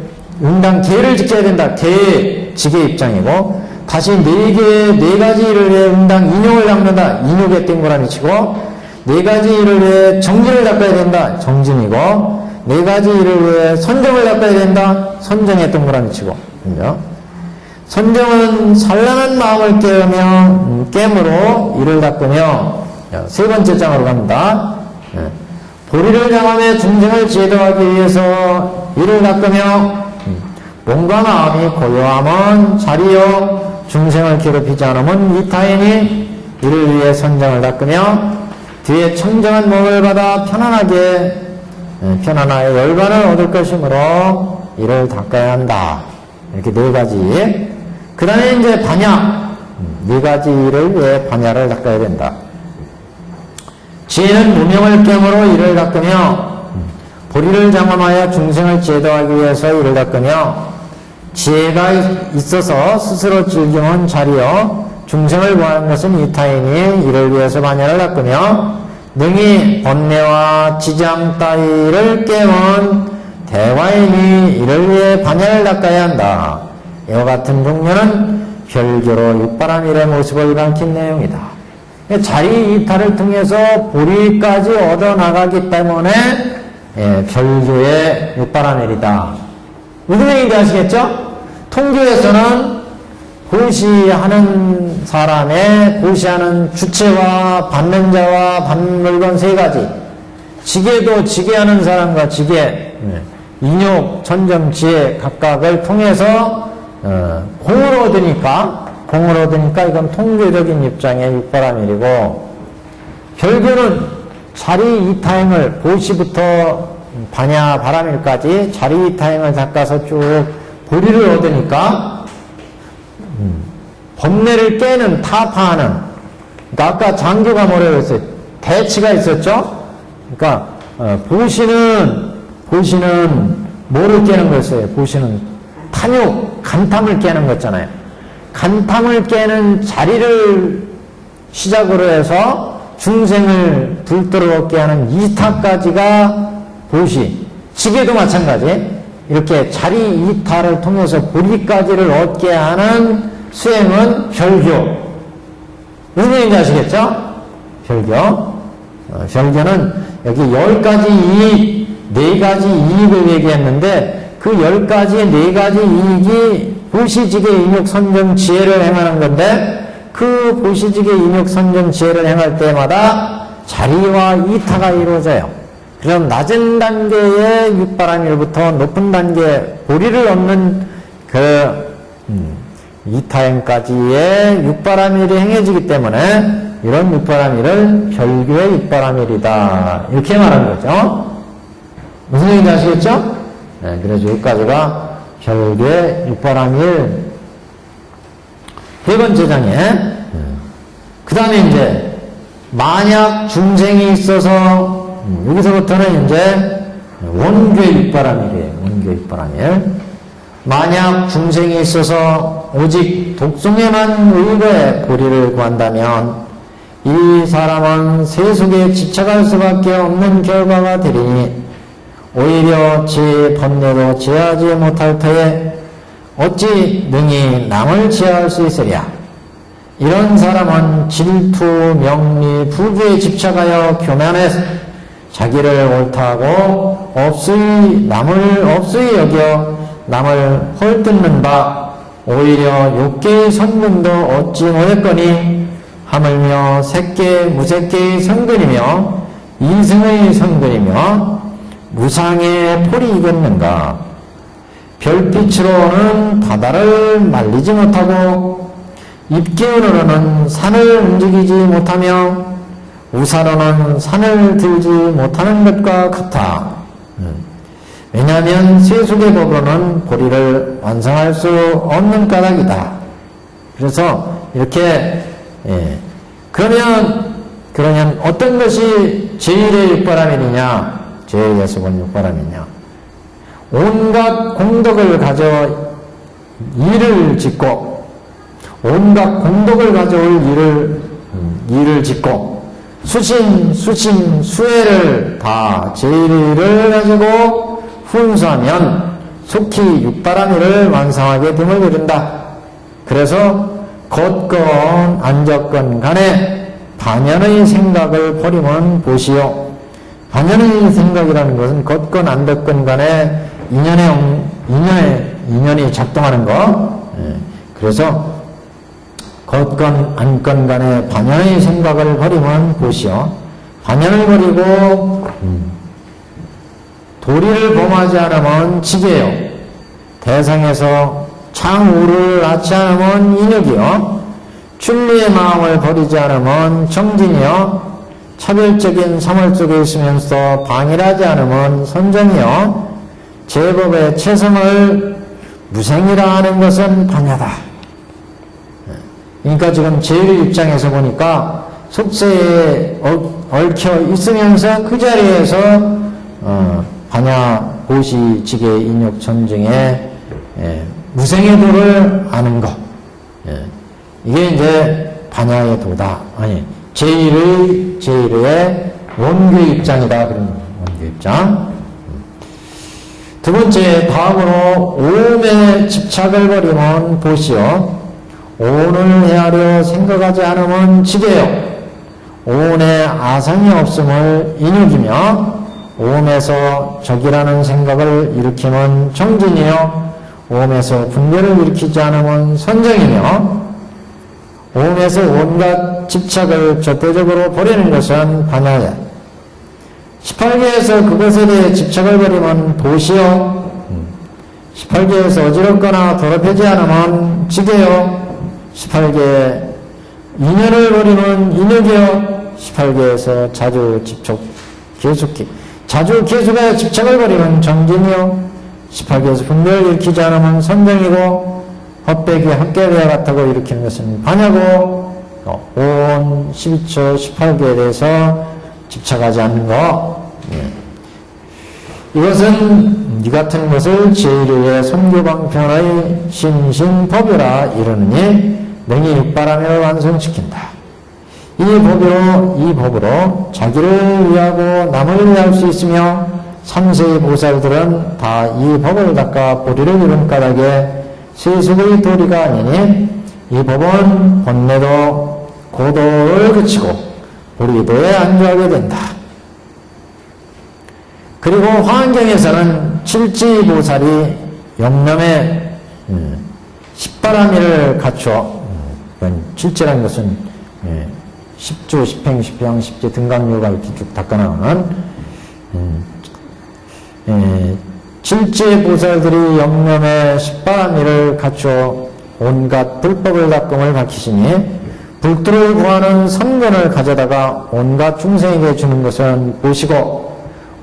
지켜야 된다. 계, 지계 입장이고, 다시 4가지 일을 위해 인욕을 닦는다. 인욕의 동그라미 치고, 4가지 일을 위해 정진을 닦아야 된다. 정진이고, 4가지 일을 위해 선정을 닦아야 된다. 선정의 동그라미 치고. 그죠? 선정은 산란한 마음을 깨우며, 깨므로 이를 닦으며, 자, 세 번째 장으로 갑니다. 보리를 장함에 중생을 제도하기 위해서 이를 닦으며 몸과 마음이 고요함은 자리요 중생을 괴롭히지 않으면 이타인이 이를 위해 선정을 닦으며 뒤에 청정한 몸을 받아 편안하게 열반을 얻을 것이므로 이를 닦아야 한다. 이렇게 네 가지. 그 다음에 이제 반야. 네 가지를 위해 반야를 닦아야 된다. 지혜는 무명을 깨므로 이를 닦으며 보리를 장엄하여 중생을 제도하기 위해서 이를 닦으며 지혜가 있어서 스스로 즐기는 자리요 중생을 구하는 것은 이타이니 이를 위해서 반야를 닦으며 능히 번뇌와 지장 따위를 깨운 대화인이 이를 위해 반야를 닦아야 한다. 이와 같은 종류는 별교로 육바라밀의 모습을 밝힌 내용이다. 자리 이탈을 통해서 보리까지 얻어나가기 때문에 별교의 육바라밀이다. 무슨 얘기인지 아시겠죠? 통교에서는 보시하는 사람의 보시하는 주체와 받는 자와 받는 물건 세 가지. 지게도 지게하는 사람과 지게, 인욕, 천점, 지혜 각각을 통해서 공을 얻으니까 이건 통교적인 입장의 육바라밀이고, 별교는 자리 이타행을 보시부터 반야 바라밀까지 자리 이타행을 닦아서 쭉 보리를 얻으니까 번뇌를 깨는 타파하는, 그러니까 아까 장교가 뭐라고 했어요? 대치가 있었죠? 그러니까 보시는 뭐를 깨는 거였어요? 보시는 탐욕, 간탐을 깨는 거잖아요. 간탐을 깨는 자리를 시작으로 해서 중생을 불도롭게 하는 이타까지가 보시. 지게도 마찬가지. 이렇게 자리 이타를 통해서 보리까지를 얻게 하는 수행은 별교. 무슨 얘기인지 아시겠죠? 별교. 별교는 여기 10가지 이익, 4가지 이익을 얘기했는데 그 10가지 4가지 이익이 보시지게 인욕 선정 지혜를 행하는 건데 그 보시지게 인욕 선정 지혜를 행할 때마다 자리와 이타가 이루어져요. 그럼 낮은 단계의 육바라밀부터 높은 단계 보리를 얻는 그 이타행까지의 육바라밀이 행해지기 때문에 이런 육바라밀을 별교의 육바라밀이다. 이렇게 말한 거죠. 무슨 얘기인지 아시겠죠? 네, 그래서 여기까지가 별교의 육바라밀 세 번째 장에 그 다음에 이제 만약 중생이 있어서 여기서부터는 이제 원교의 육바라밀이에요. 원교의 육바라밀. 만약 중생이 있어서 오직 독송에만 의거해 보리를 구한다면 이 사람은 세속에 지쳐갈 수밖에 없는 결과가 되리니 오히려 제 번뇌로 제하지 못할 터에 어찌 능히 남을 제할 수 있으랴. 이런 사람은 질투, 명리, 부귀에 집착하여 교만해서 자기를 옳다고 남을 없수히 여겨 남을 헐뜯는 바 오히려 욕계의 선근도 얻지 못했거니 하물며 색계 무색계의 선근이며 이승의 선근이며 무상의 폴이 이겼는가. 별빛으로는 바다를 말리지 못하고 입기운으로는 산을 움직이지 못하며 우사로는 산을 들지 못하는 것과 같아. 왜냐하면 세속의 법으로는 보리를 완성할 수 없는 까닭이다. 그래서 이렇게 그러면 어떤 것이 제1의 육바라밀이냐, 제1예수본 육바라밀이냐. 온갖 공덕을 가져 일을 짓고 온갖 공덕을 가져올 일을 짓고 수혜를 다 제1을 가지고 훈수하면 속히 육바라밀을 완성하게 됨을 이룬다. 그래서 걷건 앉았건 간에 반연의 생각을 버리면 보시오. 반연의 생각이라는 것은 걷건 앉았건 간에 인연이 작동하는 거. 그래서 걷건 앉건 간에 반연의 생각을 버리면 보시오. 반연을 버리고 도리를 범하지 않으면 지게요. 대상에서 창우를 낳지 않으면 인욕이요. 출리의 마음을 버리지 않으면 정진이요. 차별적인 사물 속에 있으면서 방일하지 않으면 선정이요. 제법의 체성을 무생이라 하는 것은 반야다. 그러니까 지금 제일 입장에서 보니까 속세에 얽혀 있으면서 그 자리에서 반야 보시 지계 인욕 전쟁의 무생의 도를 아는 것, 이게 이제 반야의 도다. 아니 제1의 원교 입장이다. 그런 원교 입장. 두 번째, 다음으로 오음에 집착을 버리면 보시오. 오운을 헤아려 생각하지 않으면 지게요. 오운에 아상이 없음을 인욕이며 오음에서 적이라는 생각을 일으키면 정진이요. 오음에서 분별을 일으키지 않으면 선정이며 오음에서 온갖 집착을 절대적으로 버리는 것은 반야야. 18개에서 그것에 대해 집착을 버리면 도시요. 18개에서 어지럽거나 더럽히지 않으면 지게요. 18개 인연을 버리면 인욕이요. 18개에서 자주 집착 계속히 자주 계속하여 집착을 버리면 정진이요. 18개에서 분별을 일으키지 않으면 선정이고 헛배기 헛개배와 같다고 일으키는 것은 반야고 온 12초 18개에 대해서 집착하지 않는 것. 이것은 이 같은 것을 제1의 선교방편의 신신법이라 이르느니 능히 육바람을 완성시킨다. 이 법으로 자기를 위하고 남을 위할 수 있으며 삼세의 보살들은 다 이 법을 닦아 보리를 이룬 까닭에 세속의 도리가 아니니 이 법은 본래도 고도를 그치고 보리도에 안주하게 된다. 그리고 화환경에서는 칠지보살이 영남에 십바라미를 갖추어, 칠지라는 것은 십주, 십행, 십향, 십지, 등강류가 이렇게 쭉 닦아나오는 칠지보살들이 영남에 십바라미를 갖추어 온갖 불법을 닦음을 밝히시니 불도를 구하는 선건을 가져다가 온갖 중생에게 주는 것은 보시고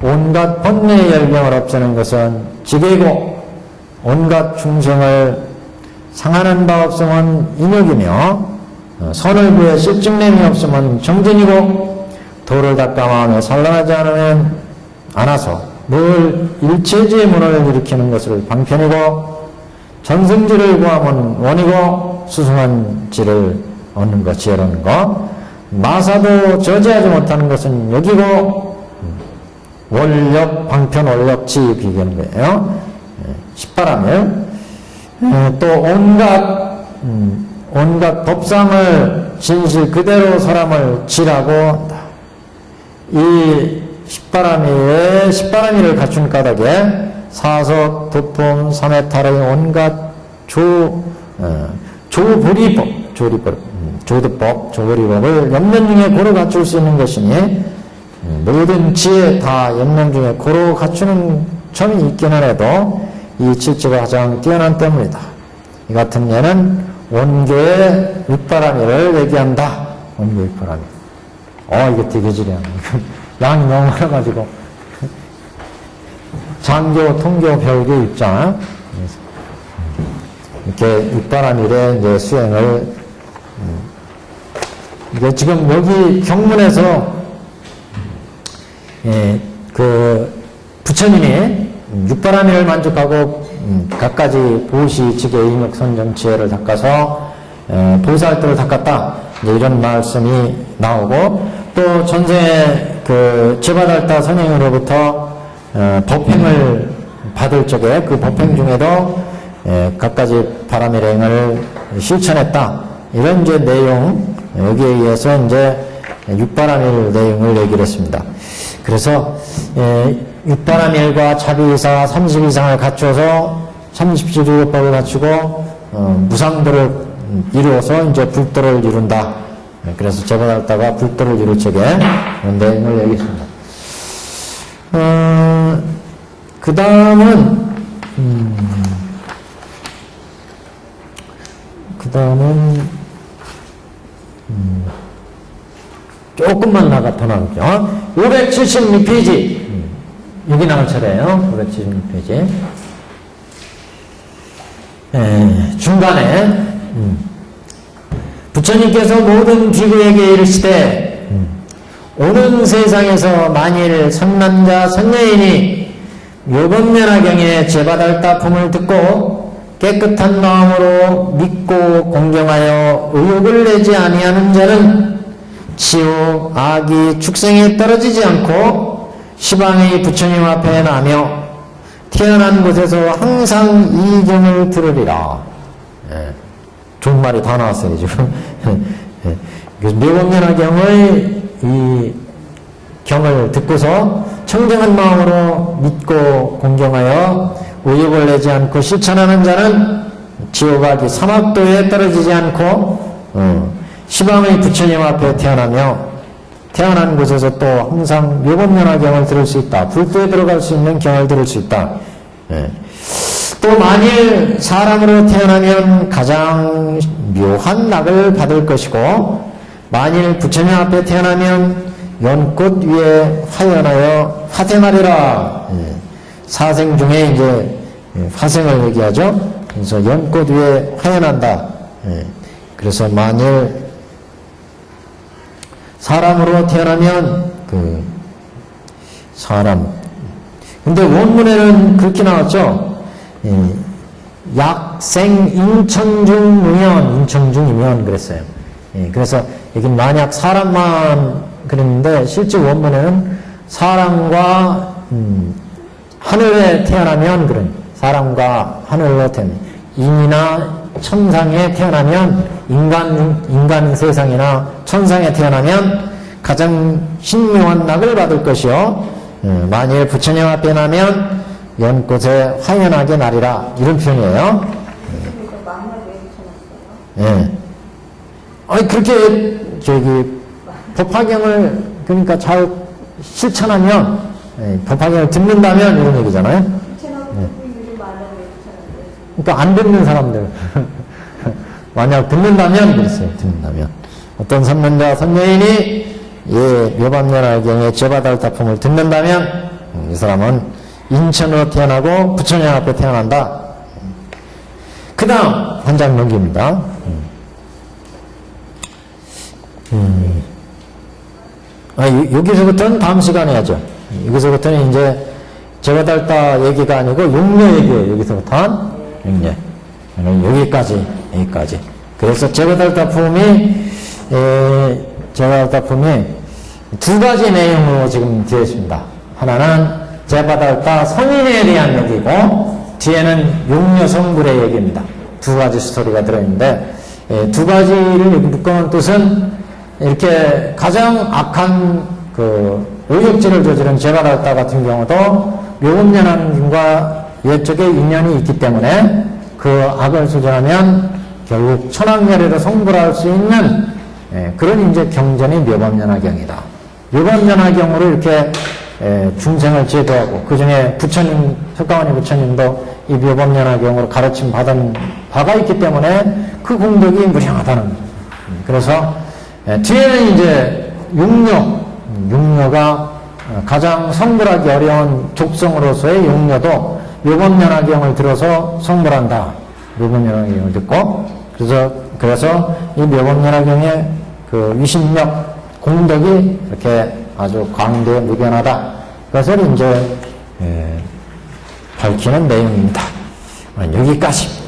온갖 번뇌의 열병을 없애는 것은 지게이고 온갖 중생을 상하는 바 없으면 인욕이며 선을 구해 실증냄이 없으면 정진이고 도를 닦아 마음에 산란하지 않아서 늘 일체지의 문을 일으키는 것을 방편이고 전승지를 구하면 원이고 수승한 지를 얻는 것, 지혜를 얻는 것, 마사도 저지하지 못하는 것은 역이고 원력, 방편, 원력지 비교하는 거예요. 십바람을 또 온갖 법상을 진실 그대로 사람을 지라고 이 십바람이를 갖춘 까닭에 사석, 도품, 삼해탈의 온갖 조보리법, 조도법, 조보리법을 염면 중에 고루 갖출 수 있는 것이니 모든 지혜 다 염면 중에 고루 갖추는 점이 있기는 해도 이 칠지가 가장 뛰어난 때문이다. 이 같은 예는 원교의 윗바람이를 얘기한다. 원교 윗바람이. 이게 되게 지려. 양이 너무 많아가지고. 장교, 통교, 별교 입장. 이렇게 윗바람일의 이제 수행을, 이제 지금 여기 경문에서, 부처님이 육바람일을 만족하고, 갖가지 보시, 지계, 인욕, 선정, 지혜를 닦아서, 보살들을 닦았다. 이제 이런 말씀이 나오고, 또 전생에 제바달타 선행으로부터 법행을 받을 적에 그 법행 중에도 갖가지 바람일행을 실천했다. 이런 이제 내용, 여기에 의해서 이제 육바람일 내용을 얘기를 했습니다. 그래서 육바람일과 자비이사 30 이상을 갖춰서 30지류법을 갖추고 무상도를 이루어서 이제 불도를 이룬다. 그래서 제바달다가 불도를 이룰 적에 그런 내용을 여기 있습니다. 그 다음은 조금만 더 나올게요. 576페이지. 여기 나올 차례예요. 576페이지. 중간에 부처님께서 모든 비구에게 이르시되 오는 세상에서 만일 선남자 선녀인이 묘법면화경의 제바달다품을 듣고 깨끗한 마음으로 믿고 공경하여 의욕을 내지 아니하는 자는 지옥, 악이, 축생에 떨어지지 않고 시방의 부처님 앞에 나며 태어난 곳에서 항상 이 경을 들으리라. 좋은 말이 다 나왔어요, 지금. 묘법면화경의 이 경을 듣고서 청정한 마음으로 믿고 공경하여 의욕을 내지 않고 실천하는 자는 지옥악이 사막도에 떨어지지 않고 시방의 부처님 앞에 태어나며 태어난 곳에서 또 항상 묘법면화경을 들을 수 있다. 불도에 들어갈 수 있는 경을 들을 수 있다. 또 만일 사람으로 태어나면 가장 묘한 낙을 받을 것이고 만일 부처님 앞에 태어나면 연꽃 위에 화연하여 화생하리라. 사생 중에 이제 화생을 얘기하죠. 그래서 연꽃 위에 화연한다. 그래서 만일 사람으로 태어나면 사람. 근데 원문에는 그렇게 나왔죠. 약생 인천중이면 인천중이면 그랬어요. 그래서 여기 만약 사람만 그랬는데 실제 원문에는 사람과 하늘에 태어나면 그런 사람과 하늘로 태어나면 인이나 천상에 태어나면 인간 세상이나 천상에 태어나면 가장 신묘한 낙을 받을 것이요 만일 부처님 앞에 나면 연꽃에 화연하게 나리라 이런 표현이에요. 예. 아니 그렇게 법화경을 그러니까 잘 실천하면 법화경을 듣는다면 이런 얘기잖아요. 그러니까 안 듣는 사람들 만약 듣는다면 그랬어요. 듣는다면 어떤 선문자 선녀인이 묘법면화경의 제바달다품을 듣는다면 이 사람은 인천으로 태어나고 부처님 앞에 태어난다. 그 다음 한 장 넘깁니다. 여기서부터는 다음 시간에 하죠. 여기서부터는 이제 제바달다 얘기가 아니고 용녀 얘기예요. 여기서부터는 용녀. 여기까지. 그래서 제바달다품이 두 가지 내용으로 지금 되어 있습니다. 하나는 제바달다 선인에 대한 얘기고 뒤에는 용녀 성불의 얘기입니다. 두 가지 스토리가 들어있는데 두 가지를 묶어놓은 뜻은 이렇게 가장 악한 의욕질을 저지른 제바달다 같은 경우도 묘법면화경과 이쪽에 인연이 있기 때문에 그 악을 수정하면 결국 천황열애로 성불할 수 있는 그런 이제 경전이 묘법면화경이다. 묘법면화경으로 이렇게 중생을 제도하고 그 중에 부처님, 석가모니 부처님도 이 묘법면화경으로 가르침 받은 바가 있기 때문에 그 공덕이 무량하다는. 그래서 뒤에는 이제 용녀가 가장 성불하기 어려운 족성으로서의 용녀도 묘법면화경을 들어서 성불한다. 묘법면화경을 듣고 그래서 이 묘법면화경의 그 위신력 공덕이 이렇게 아주 광대무변하다. 그것을 이제 밝히는 내용입니다. 여기까지.